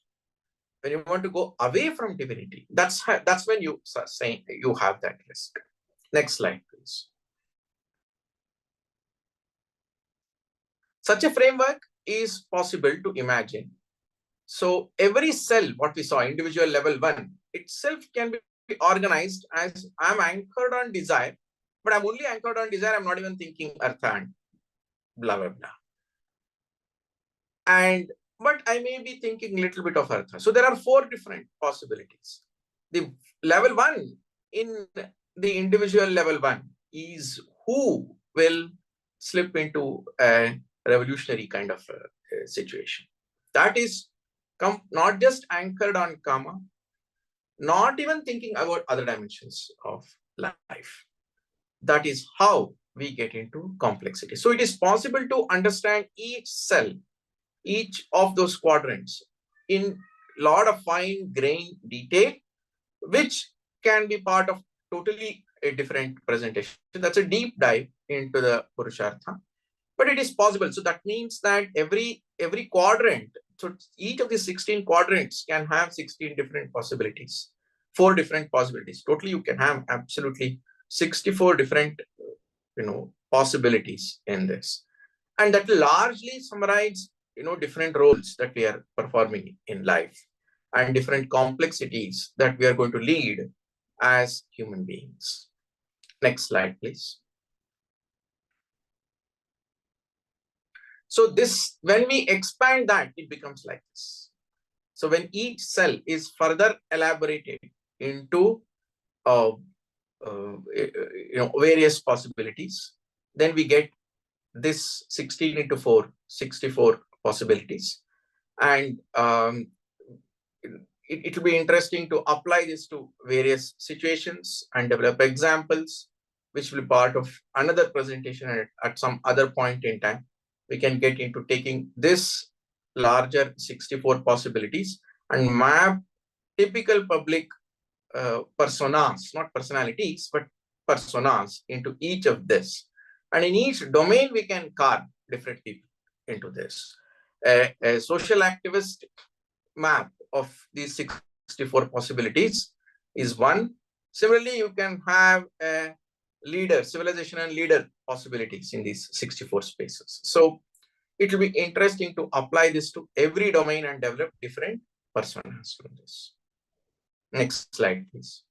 when you want to go away from divinity, that's when you start saying you have that risk. Next slide, please. Such a framework is possible to imagine. So every cell, what we saw, individual level 1, itself can be organized as I'm anchored on desire, but I'm only anchored on desire. I'm not even thinking artha and blah, blah, blah. But I may be thinking a little bit of artha. So there are 4 different possibilities. The level 1 in the individual level 1 is who will slip into a revolutionary kind of situation. That is not just anchored on karma, not even thinking about other dimensions of life. That is how we get into complexity. So it is possible to understand each cell, each of those quadrants in a lot of fine-grained detail, which can be part of totally a different presentation. That's a deep dive into the Purushartha. But it is possible. So that means that every quadrant, so each of the 16 quadrants can have 16 different possibilities, 4 different possibilities. Totally, you can have absolutely 64 different, possibilities in this. And that largely summarize, different roles that we are performing in life. and different complexities that we are going to lead as human beings. Next slide, please. So this, when we expand that, it becomes like this. So when each cell is further elaborated into various possibilities, then we get this 16 into 4, 64 possibilities. And it will be interesting to apply this to various situations and develop examples, which will be part of another presentation at some other point in time. We can get into taking this larger 64 possibilities and map typical public personas, not personalities, but personas into each of this. And in each domain, we can carve different people into this. A social activist map of these 64 possibilities is one. Similarly, you can have a leader, civilization and leader possibilities in these 64 spaces. So it will be interesting to apply this to every domain and develop different personas from this. Next slide, please.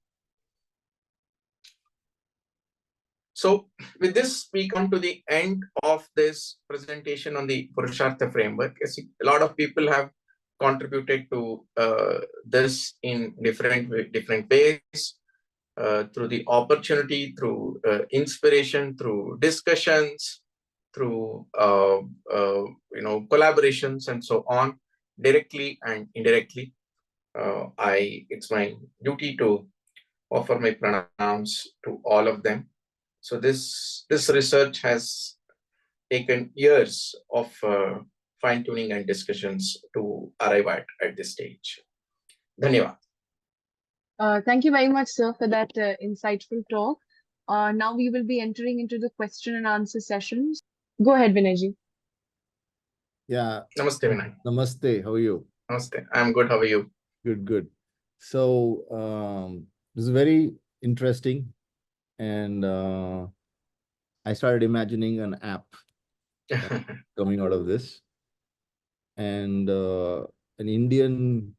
So with this, we come to the end of this presentation on the Purushartha framework. A lot of people have contributed to this in different ways, through the opportunity, through inspiration, through discussions, through collaborations and so on, directly and indirectly. It's my duty to offer my pranams to all of them. So this research has taken years of fine-tuning and discussions to arrive at this stage. Dhanyavad. Thank you very much, sir, for that insightful talk. Now we will be entering into the question and answer sessions. Go ahead, Vinayji. Yeah. Namaste, Vinay. Namaste. How are you? Namaste. I'm good. How are you? Good. So this is very interesting. And I started imagining an app coming out of this. And an Indian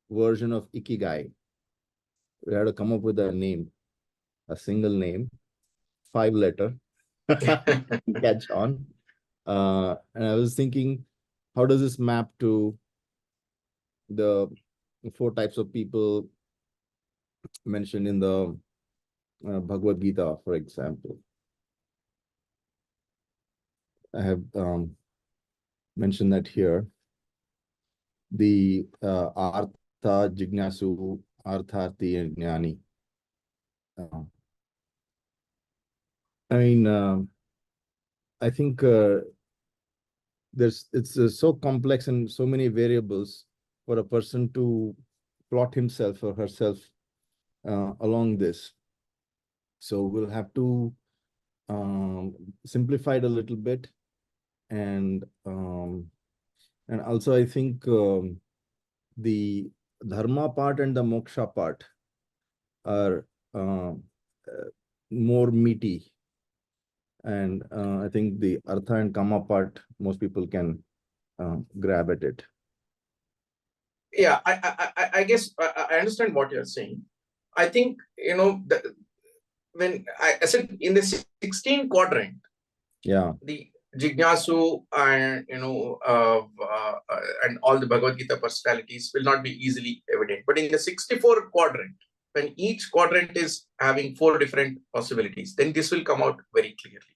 version of Ikigai. We had to come up with a name, a single name, 5-letter, catch on. And I was thinking, how does this map to the 4 types of people mentioned in the Bhagavad Gita, for example? I have mentioned that here. The Artha, Jignasu, Artharthi, and Jnani. I think it's so complex and so many variables for a person to plot himself or herself along this. So we'll have to simplify it a little bit, and also I think the dharma part and the moksha part are more meaty, and I think the artha and kama part most people can grab at it. Yeah, I guess I understand what you're saying. I think when I said in the 16 quadrant, yeah, the Jignasu and and all the Bhagavad Gita personalities will not be easily evident. But in the 64 quadrant, when each quadrant is having 4 different possibilities, then this will come out very clearly.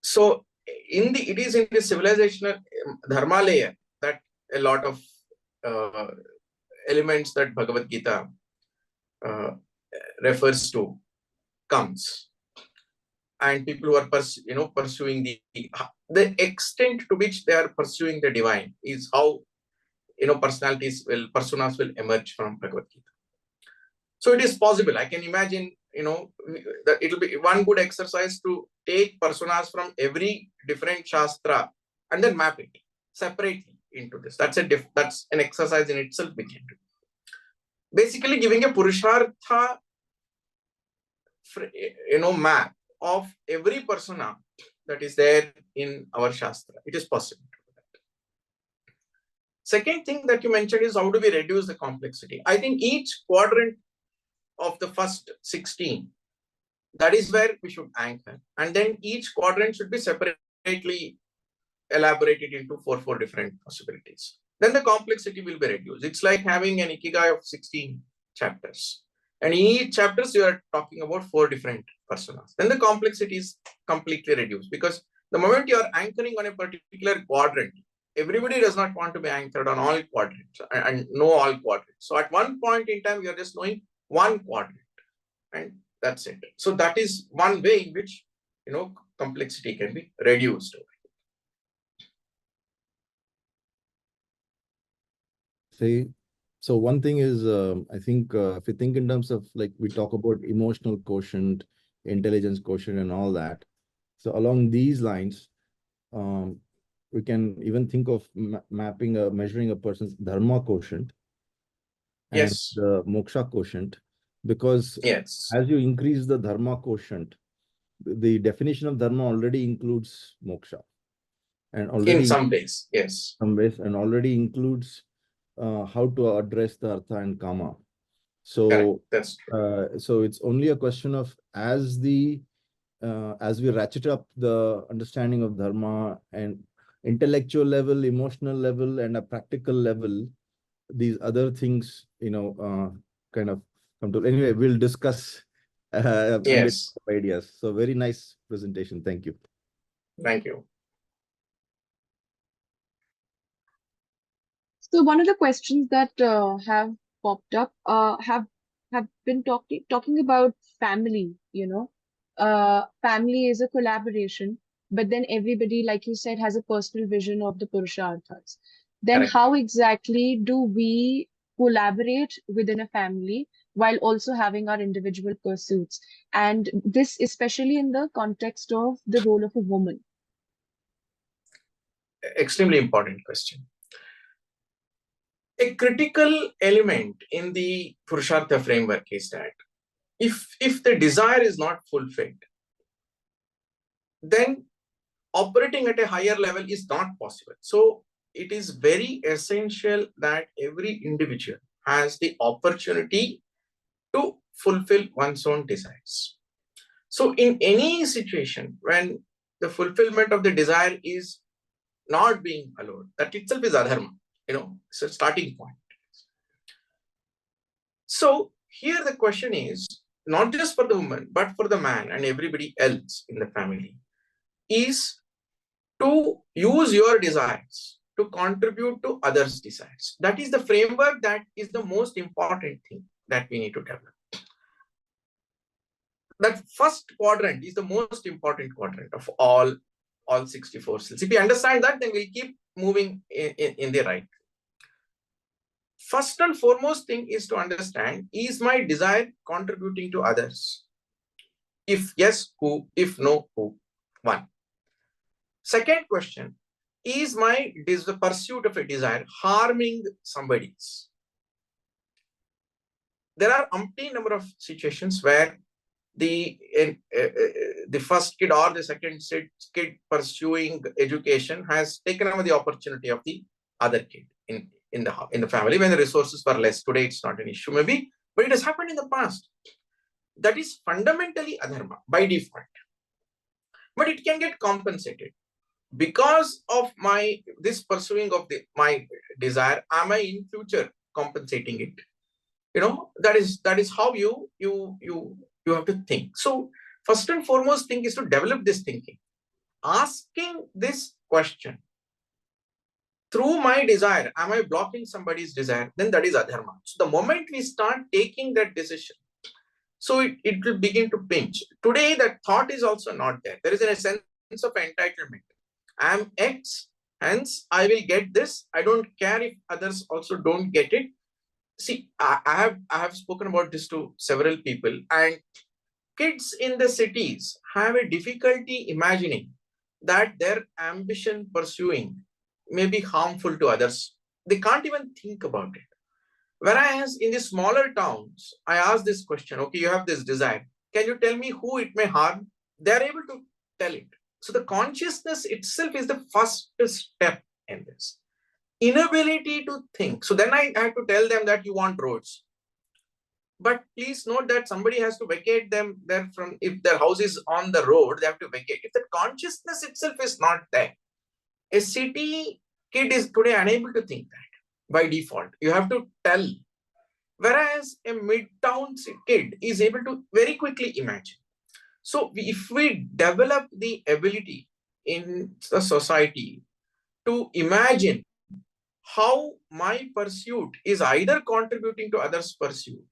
So it is in the civilizational dharma layer that a lot of elements that Bhagavad Gita refers to comes. And people who are pursuing the extent to which they are pursuing the divine is how personas will emerge from Bhagavad Gita. So it is possible. I can imagine that it will be one good exercise to take personas from every different shastra and then map it separately into this. That's an exercise in itself we can do. Basically giving a Purushartha map of every persona that is there in our Shastra. It is possible to do that. Second thing that you mentioned is how do we reduce the complexity? I think each quadrant of the first 16, that is where we should anchor. And then each quadrant should be separately elaborated into four different possibilities. Then the complexity will be reduced. It's like having an ikigai of 16 chapters. And in each chapters, you are talking about 4 different personas. Then the complexity is completely reduced, because the moment you are anchoring on a particular quadrant, everybody does not want to be anchored on all quadrants and know all quadrants. So at one point in time, you are just knowing one quadrant, and that's it. So that is one way in which, complexity can be reduced. See, so one thing is, I think if you think in terms of, like, we talk about emotional quotient, intelligence quotient and all that. So along these lines, we can even think of measuring a person's dharma quotient and Yes. the moksha quotient, because Yes. as you increase the dharma quotient, the definition of dharma already includes moksha, and already In some ways, yes. and already includes how to address the artha and kama. So Correct. That's true. So it's only a question of, as we ratchet up the understanding of dharma and intellectual level, emotional level, and a practical level, these other things, kind of come to. Anyway, we'll discuss Yes. ideas. So very nice presentation. Thank you. Thank you. So one of the questions that have popped up have been talking about family. Family is a collaboration, but then everybody, like you said, has a personal vision of the Purusharthas. Then Correct. how exactly do we collaborate within a family while also having our individual pursuits? And this especially in the context of the role of a woman. Extremely important question. A critical element in the Purushartha framework is that if the desire is not fulfilled, then operating at a higher level is not possible. So it is very essential that every individual has the opportunity to fulfill one's own desires. So in any situation when the fulfillment of the desire is not being allowed, that itself is adharma. It's a starting point. So here the question is, not just for the woman, but for the man and everybody else in the family, is to use your desires to contribute to others' desires. That is the framework that is the most important thing that we need to develop. That first quadrant is the most important quadrant of all 64 cells. If we understand that, then we'll keep moving in the right. First and foremost thing is to understand, is my desire contributing to others? If yes, who? If no, who? One. Second question, is my pursuit of a desire harming somebody's? There are umpteen number of situations where the first kid or the second kid pursuing education has taken over the opportunity of the other kid in the family when the resources were less. Today it's not an issue maybe, but it has happened in the past. That is fundamentally adharma by default, but it can get compensated because of this pursuing of my desire. Am I in future compensating it? That is how you have to think. So first and foremost thing is to develop this thinking, asking this question: through my desire, am I blocking somebody's desire? Then that is adharma. So the moment we start taking that decision, so it will begin to pinch. Today that thought is also not there. There is a sense of entitlement. I am X, hence I will get this. I don't care if others also don't get it. See, I have spoken about this to several people, and kids in the cities have a difficulty imagining that their ambition pursuing may be harmful to others. They can't even think about it. Whereas in the smaller towns, I ask this question: okay, you have this desire. Can you tell me who it may harm? They are able to tell it. So the consciousness itself is the first step in this. inability to think. So then I had to tell them that you want roads. But please note that somebody has to vacate them there from, if their house is on the road, they have to vacate. If the consciousness itself is not there, a city kid is today unable to think that by default. You have to tell. Whereas a midtown kid is able to very quickly imagine. So if we develop the ability in the society to imagine how my pursuit is either contributing to others' pursuit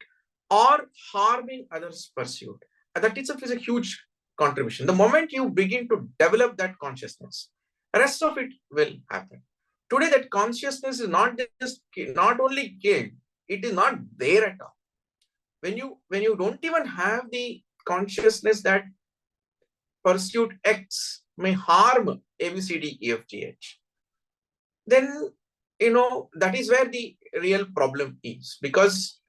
or harming others' pursuit, that itself is a huge contribution. The moment you begin to develop that consciousness, the rest of it will happen. Today, that consciousness is not only killed, it is not there at all. When you don't even have the consciousness that pursuit X may harm ABCDEFGH, then that is where the real problem is, because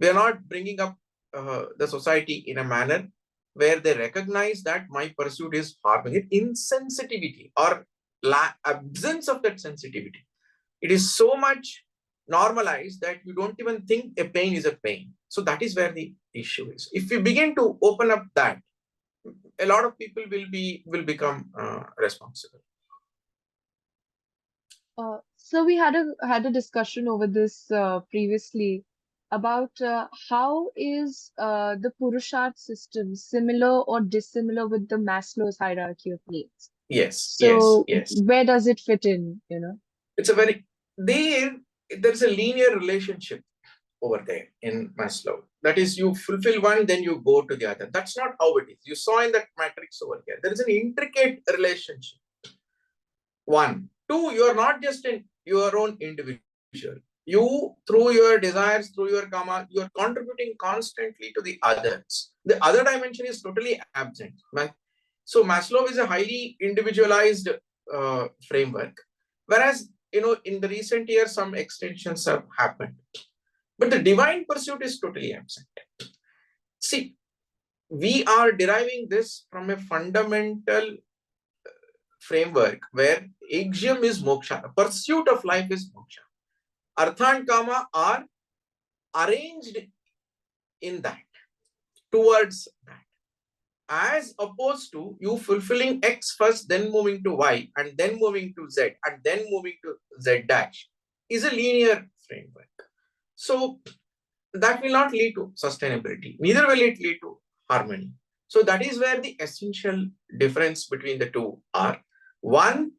we are not bringing up the society in a manner where they recognize that my pursuit is harming it. Insensitivity or absence of that sensitivity, it is so much normalized that you don't even think a pain is a pain. So that is where the issue is. If we begin to open up that, a lot of people will become responsible. So we had a discussion over this previously about how is the Purushartha system similar or dissimilar with the Maslow's hierarchy of needs. Yes. So yes. where does it fit in? It's a very there's a linear relationship over there in Maslow. That is, you fulfill one, then you go to the other. That's not how it is. You saw in that matrix over here. There is an intricate relationship. 1. 2, you are not just in your own individual. You, through your desires, through your karma, you are contributing constantly to the others. The other dimension is totally absent. So Maslow is a highly individualized framework. Whereas, in the recent years, some extensions have happened. But the divine pursuit is totally absent. See, we are deriving this from a fundamental framework where axiom is moksha. The pursuit of life is moksha. Artha and kama are arranged in that, towards that. As opposed to you fulfilling X first, then moving to Y, and then moving to Z, and then moving to Z dash, is a linear framework. So that will not lead to sustainability. Neither will it lead to harmony. So that is where the essential difference between the two are. 1,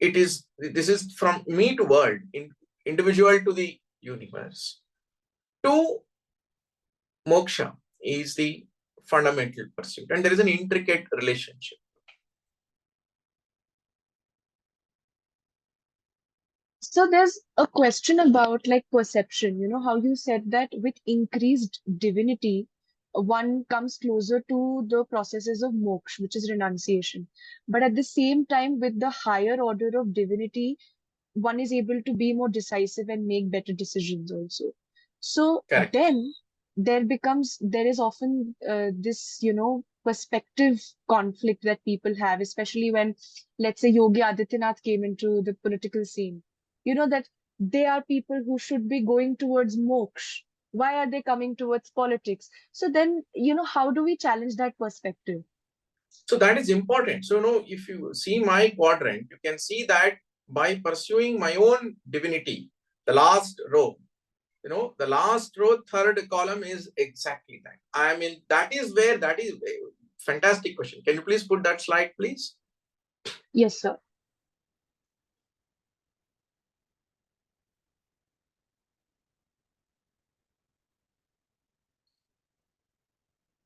this is from me to world, individual to the universe. 2, moksha is the fundamental pursuit, and there is an intricate relationship. So there's a question about perception, how you said that with increased divinity, one comes closer to the processes of moksha, which is renunciation. But at the same time, with the higher order of divinity, one is able to be more decisive and make better decisions also. So Correct. then there is often this, perspective conflict that people have, especially when, let's say, Yogi Adityanath came into the political scene. That they are people who should be going towards moksha. Why are they coming towards politics? So then, how do we challenge that perspective? So that is important. So, if you see my quadrant, you can see that by pursuing my own divinity, the last row, the last row, third column is exactly that. That is a fantastic question. Can you please put that slide, please? Yes, sir.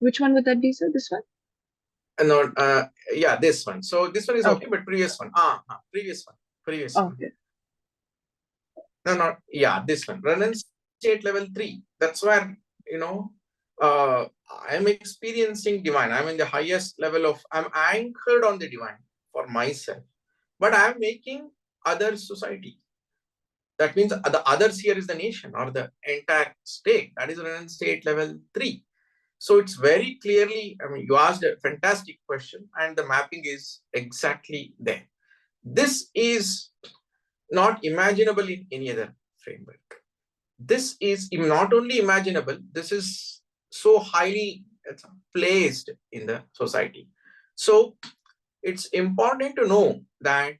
Which one would that be, sir? This one? No, yeah, this one. So this one is okay, but previous one. Previous one. Okay. No, yeah, this one. Renunciate level 3. That's where, I'm experiencing divine. I'm in the highest level of, I'm anchored on the divine for myself. But I'm making other society. That means the others here is the nation or the entire state. That is renunciate level 3. So it's very clearly, you asked a fantastic question and the mapping is exactly there. This is not imaginable in any other framework. This is not only imaginable, this is so highly placed in the society. So it's important to know that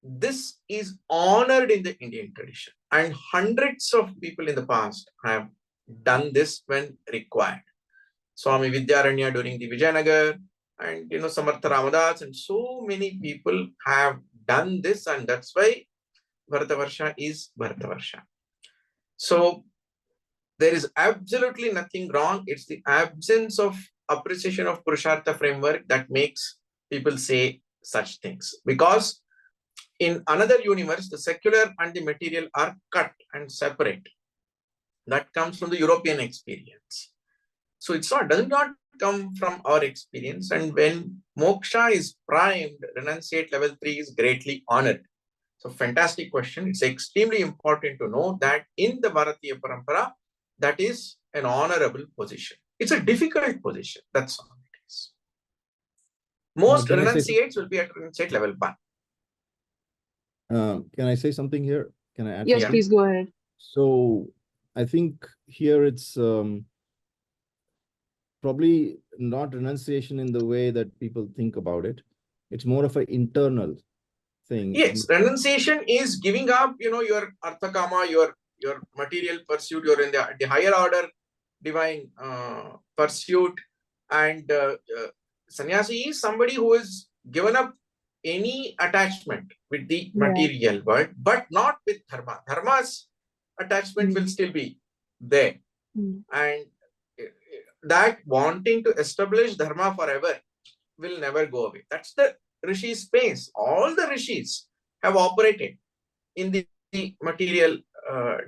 this is honored in the Indian tradition, and hundreds of people in the past have done this when required. Swami Vidyaranya during the Vijayanagar, and Samartha Ramadas, and so many people have done this, and that's why Bharatavarsha is Bharatavarsha. So there is absolutely nothing wrong. It's the absence of appreciation of Purushartha framework that makes people say such things. Because in another universe, the secular and the material are cut and separate. That comes from the European experience. So it's not, does not come from our experience. And when moksha is primed, renunciate level 3 is greatly honored. So fantastic question. It's extremely important to know that in the Bharatiya Parampara, that is an honorable position. It's a difficult position. That's all it is. Most renunciates will be at renunciate level 1. Can I say something here? Can I add? Yes, something? please go ahead. So I think here it's probably not renunciation in the way that people think about it. It's more of an internal thing. Yes, renunciation is giving up, your artha kama, your material pursuit. You're in the higher order divine pursuit, and sannyasi is somebody who has given up any attachment with the material world, but not with dharma. Dharma's attachment will still be there, and that wanting to establish dharma forever will never go away. That's the Rishi's space. All the Rishis have operated in the material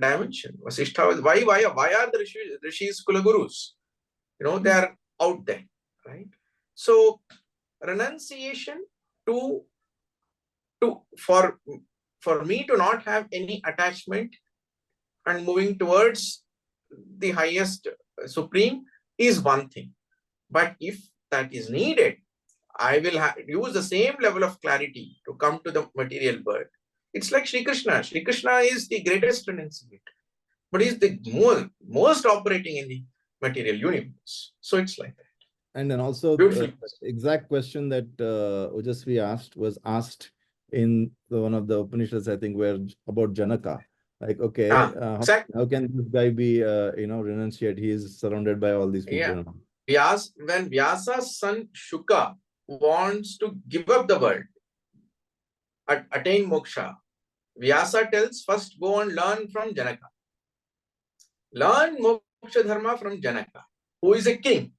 dimension. Vasishtha was, why are the Rishis Kulagurus? They are out there, right? So renunciation for me to not have any attachment and moving towards the highest supreme is one thing. But if that is needed, I will use the same level of clarity to come to the material world. It's like Sri Krishna. Sri Krishna is the greatest renunciate, but he's the most operating in the material universe. So it's like that. And then also the exact question that Ojasvi asked was asked in one of the Upanishads, I think, where about Janaka. Like, okay, how can this guy be, renunciate? He is surrounded by all these people. Yeah. When Vyasa's son Shuka wants to give up the world, attain moksha, Vyasa tells, first go and learn from Janaka. Learn moksha dharma from Janaka, who is a king.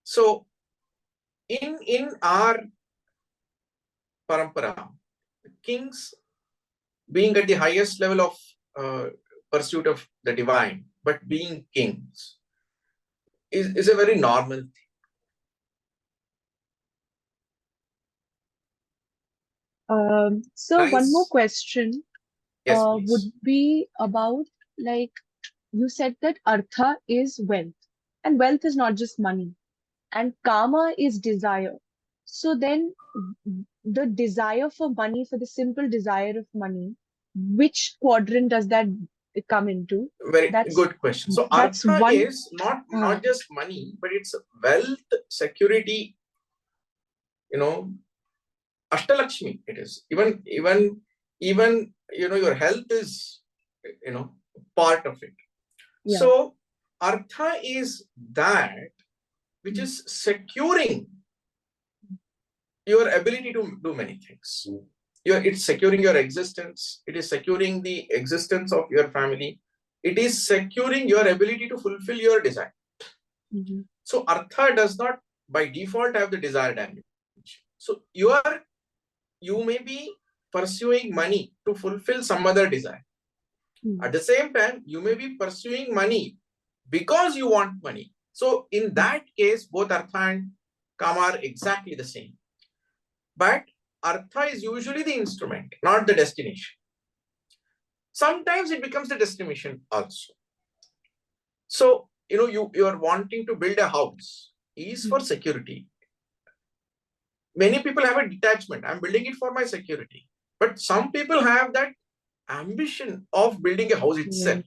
So, in our parampara, kings being at the highest level of pursuit of the divine, but being kings is a very normal thing. So Nice. one more question Yes, would be about, like, you said that artha is wealth, and wealth is not just money, and kama is desire. So then the desire for money, for the simple desire of money, which quadrant does that come into? Very good question. So artha is not just money, but it's wealth, security, Ashtalakshmi. It is even your health is part of it. Yeah. So artha is that which is securing your ability to do many things. It's securing your existence. It is securing the existence of your family. It is securing your ability to fulfill your desire. So artha does not by default have the desired dimension. So you may be pursuing money to fulfill some other desire. At the same time, you may be pursuing money because you want money. So in that case, both artha and kama are exactly the same. But artha is usually the instrument, not the destination. Sometimes it becomes the destination also. So, you are wanting to build a house is for security. Many people have a detachment. I'm building it for my security. But some people have that ambition of building a house itself. Right.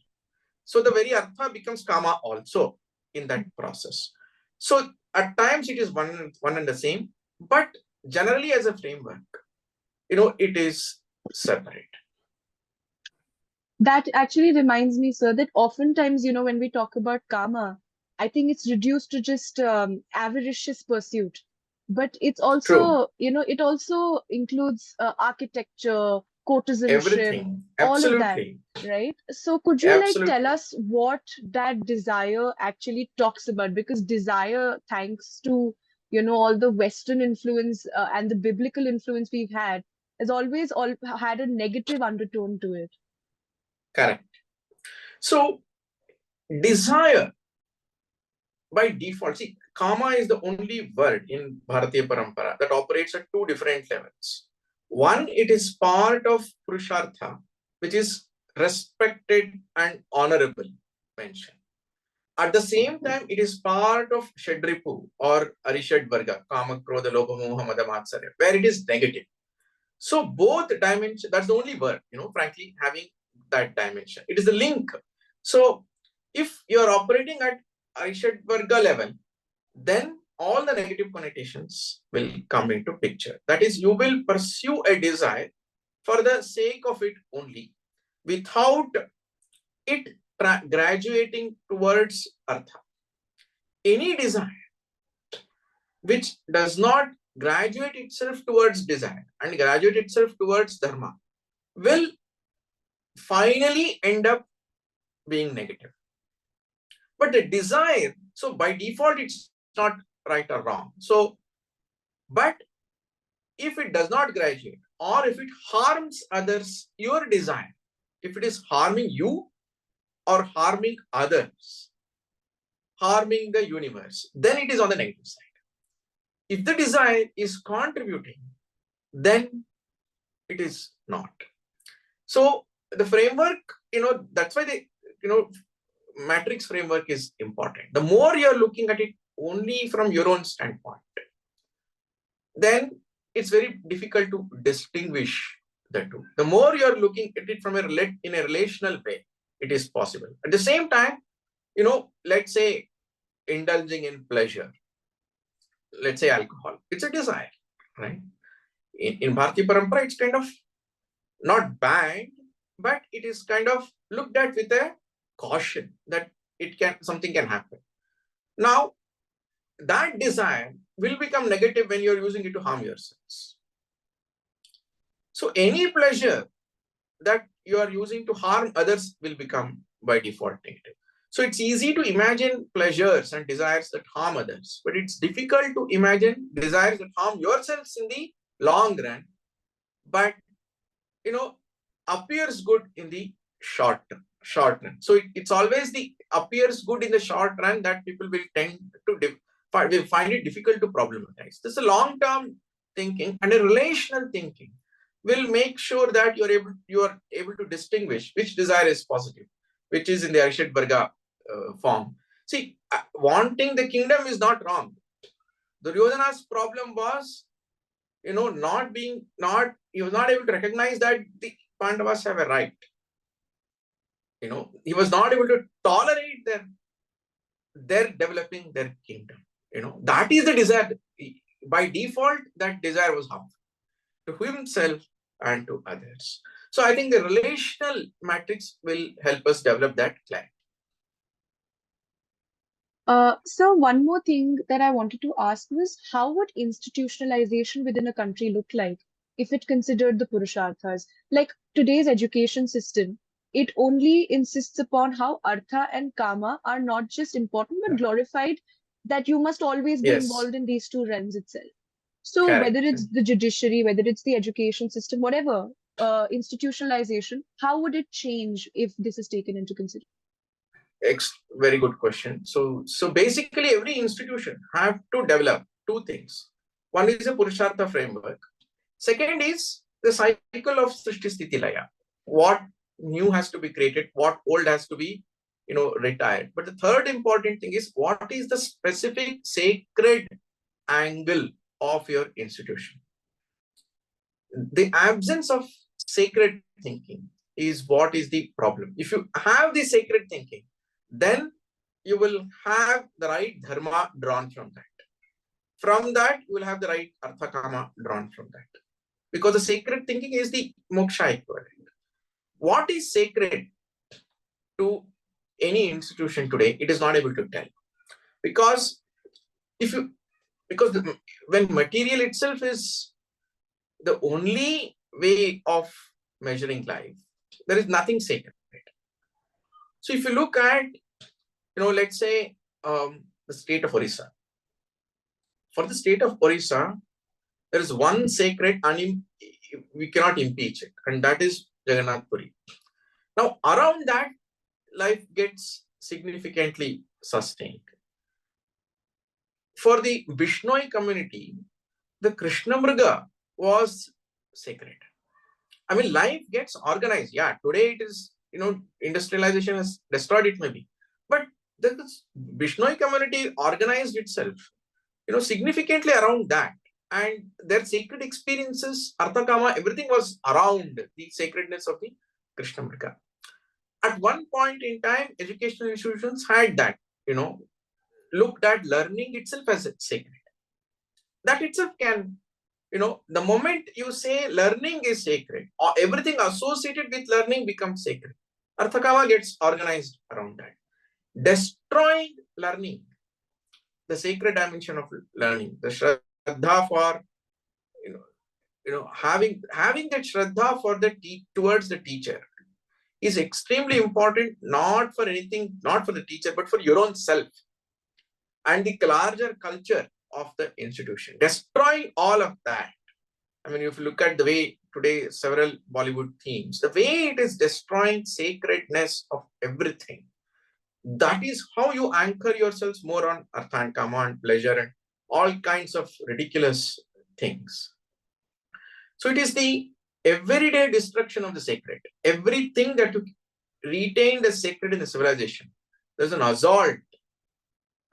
So the very artha becomes kama also in that process. So at times it is one and the same, but generally as a framework, it is separate. That actually reminds me, sir, that oftentimes, when we talk about karma, I think it's reduced to just avaricious pursuit. But it's True. also, it also includes architecture, courtesanship, Everything. all of that, Absolutely. right? So could you Absolutely. tell us what that desire actually talks about? Because desire, thanks to, all the Western influence and the biblical influence we've had, has always had a negative undertone to it. Correct. So desire by default, see, kama is the only word in Bharatiya Parampara that operates at two different levels. One, it is part of Purushartha, which is respected and honorable mention. At the same time, it is part of Shadripu or Arishad Varga, Kama, Krodha, Lobha, Moha, Mada, Matsarya, where it is negative. So both dimensions, that's the only word, frankly, having that dimension. It is the link. So if you are operating at Arishad Varga level, then all the negative connotations will come into picture. That is, you will pursue a desire for the sake of it only, without it graduating towards artha. Any desire which does not graduate itself towards desire and graduate itself towards dharma will finally end up being negative. But the desire, so by default, it's not right or wrong. So, but if it does not graduate, or if it harms others, your desire, if it is harming you or harming others, harming the universe, then it is on the negative side. If the desire is contributing, then it is not. So the framework, that's why matrix framework is important. The more you're looking at it only from your own standpoint, then it's very difficult to distinguish the two. The more you're looking at it from in a relational way, it is possible. At the same time, let's say indulging in pleasure, let's say alcohol, it's a desire, right? In Bharatiya Parampara, it's kind of not banned, but it is kind of looked at with a caution that something can happen. Now, that desire will become negative when you're using it to harm yourselves. So any pleasure that you are using to harm others will become by default negative. So it's easy to imagine pleasures and desires that harm others, but it's difficult to imagine desires that harm yourselves in the long run, but appears good in the short run. So it's always the appears good in the short run that people will tend to find it difficult to problematize. This is a long-term thinking, and a relational thinking will make sure that you are able to distinguish which desire is positive, which is in the Arishad Varga form. See, wanting the kingdom is not wrong. Duryodhana's problem was, he was not able to recognize that the Pandavas have a right. He was not able to tolerate their developing their kingdom. That is the desire. By default, that desire was harmful to himself and to others. So I think the relational matrix will help us develop that clarity. So one more thing that I wanted to ask was, how would institutionalization within a country look like if it considered the Purusharthas? Like today's education system, it only insists upon how artha and kama are not just important but glorified, that you must always be involved in these two realms itself. So whether it's the judiciary, whether it's the education system, whatever, institutionalization, how would it change if this is taken into consideration? Very good question. So basically, every institution have to develop two things. One is a Purushartha framework. Second is the cycle of Srishti Sthiti Laya. What new has to be created, what old has to be, retired. But the third important thing is, what is the specific sacred angle of your institution? The absence of sacred thinking is what is the problem. If you have the sacred thinking, then you will have the right dharma drawn from that. From that, you will have the right artha kama drawn from that. Because the sacred thinking is the moksha equivalent. What is sacred to any institution today, it is not able to tell. Because when material itself is the only way of measuring life, there is nothing sacred. So if you look at, let's say the state of Orissa. For the state of Orissa, there is one sacred and we cannot impeach it, and that is Jagannath Puri. Now, around that, life gets significantly sustained. For the Bishnoi community, the Krishna Mriga was sacred. I mean, life gets organized. Yeah, today it is, industrialization has destroyed it maybe. But the Bishnoi community organized itself, significantly around that. And their sacred experiences, Artha Kama, everything was around the sacredness of the Krishna Mriga. At one point in time, educational institutions had that, looked at learning itself as sacred. That itself can, the moment you say learning is sacred, or everything associated with learning becomes sacred, Artha Kama gets organized around that. Destroying learning, the sacred dimension of learning, the shraddha for, having that shraddha for towards the teacher is extremely important, not for anything, not for the teacher, but for your own self and the larger culture of the institution. Destroying all of that. I mean, if you look at the way today, several Bollywood themes, the way it is destroying sacredness of everything, that is how you anchor yourselves more on artha and kama and pleasure and all kinds of ridiculous things. So it is the everyday destruction of the sacred. Everything that you retained as sacred in the civilization, there's an assault.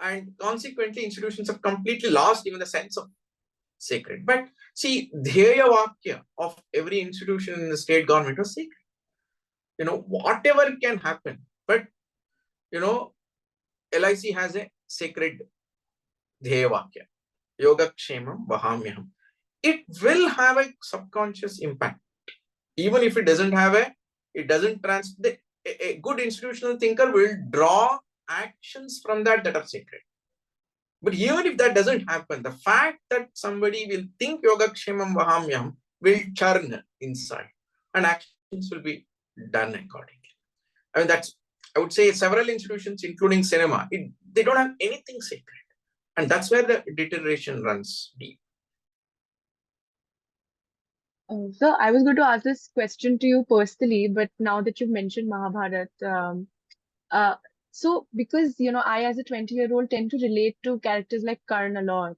And consequently, institutions have completely lost even the sense of sacred. But see, Dhyaya Vakya of every institution in the state government was sacred. Whatever can happen. But, LIC has a sacred Dhyaya Vakya. Yoga Kshemam Vahamyaham. It will have a subconscious impact. Even if it doesn't have it doesn't a good institutional thinker will draw actions from that are sacred. But even if that doesn't happen, the fact that somebody will think Yoga Kshemam Vahamyam will churn inside and actions will be done accordingly. I mean, I would say several institutions, including cinema, they don't have anything sacred. And that's where the deterioration runs deep. So I was going to ask this question to you personally, but now that you've mentioned Mahabharat, so because I as a 20-year-old tend to relate to characters like Karn a lot,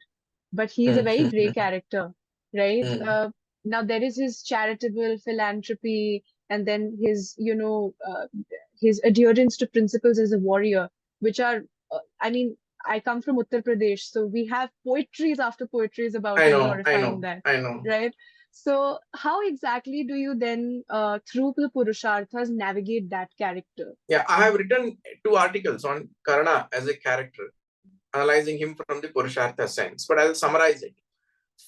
but he is a very grey character, right? Now there is his charitable philanthropy, and then his adherence to principles as a warrior, which are, I come from Uttar Pradesh, so we have poetries after poetries about him glorifying that, right? So how exactly do you then, through the Purusharthas, navigate that character? Yeah, I have written 2 articles on Karna as a character, analyzing him from the Purushartha sense, but I'll summarize it.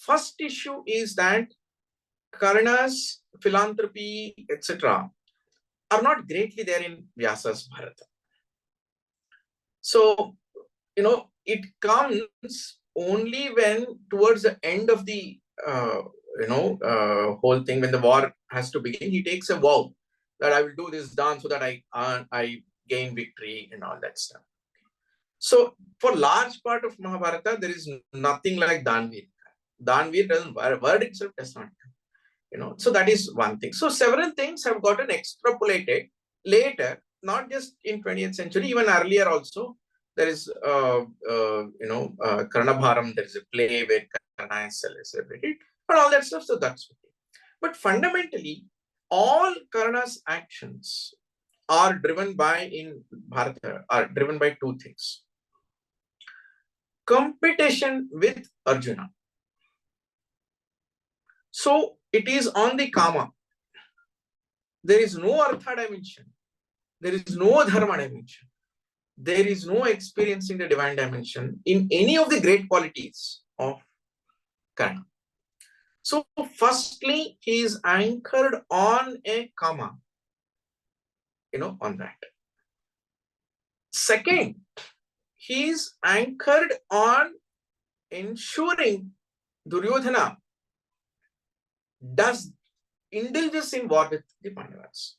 First issue is that Karna's philanthropy, etc., are not greatly there in Vyasa's Bharata. So, it comes only when towards the end of the whole thing, when the war has to begin, he takes a vow that I will do this dance so that I gain victory and all that stuff. So for large part of Mahabharata, there is nothing like Danveer. Danveer doesn't, word itself does not come. So that is one thing. So several things have gotten extrapolated later, not just in 20th century, even earlier also. There is, Karnabharam, there is a play where Karna is celebrated, and all that stuff, so that's okay. But fundamentally, all Karna's actions are driven by, in Bharata, are driven by 2 things. Competition with Arjuna. So it is on the Kama. there is no artha dimension. There is no dharma dimension. There is no experiencing the divine dimension in any of the great qualities of Karna. So, firstly, he is anchored on a kama, on that. Second, he is anchored on ensuring Duryodhana indulges in war with the Pandavas.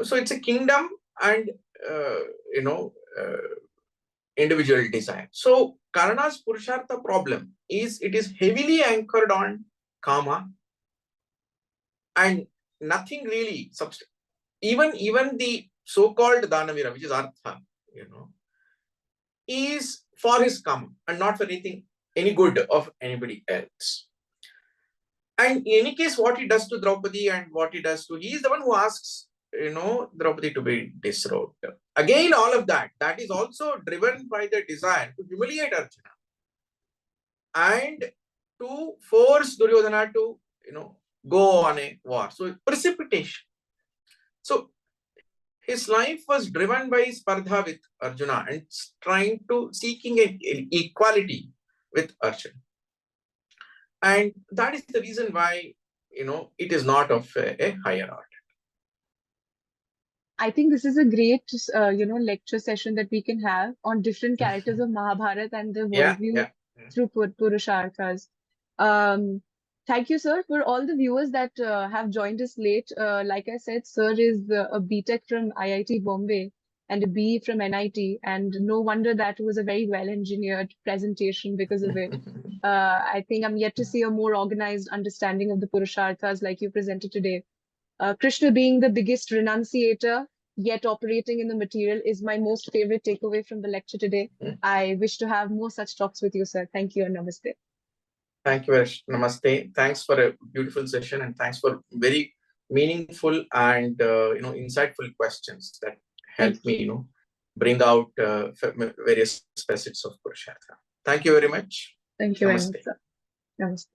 So it's a kingdom and individual desire. So Karna's Purushartha problem is it is heavily anchored on kama and nothing really even the so-called Danavira, which is artha, is for his kama and not for any good of anybody else. And in any case, what he does to Draupadi and what he does to, he is the one who asks, Draupadi to be disrobed. Again, all of that is also driven by the desire to humiliate Arjuna and to force Duryodhana to, go on a war. So precipitation. So his life was driven by Spardha with Arjuna and seeking an equality with Arjuna. And that is the reason why, it is not of a higher order. I think this is a great, lecture session that we can have on different characters of Mahabharata and their worldview through Purusharthas. Thank you, sir, for all the viewers that have joined us late. Like I said, sir is a BTech from IIT Bombay and a BE from NIT, and no wonder that was a very well-engineered presentation because of it. I think I'm yet to see a more organized understanding of the Purusharthas like you presented today. Krishna being the biggest renunciator, yet operating in the material, is my most favorite takeaway from the lecture today. I wish to have more such talks with you, sir. Thank you and namaste. Thank you, Vash. Namaste. Thanks for a beautiful session and thanks for very meaningful and insightful questions that helped me bring out various facets of Purushartha. Thank you very much. Thank you very much, sir. Namaste.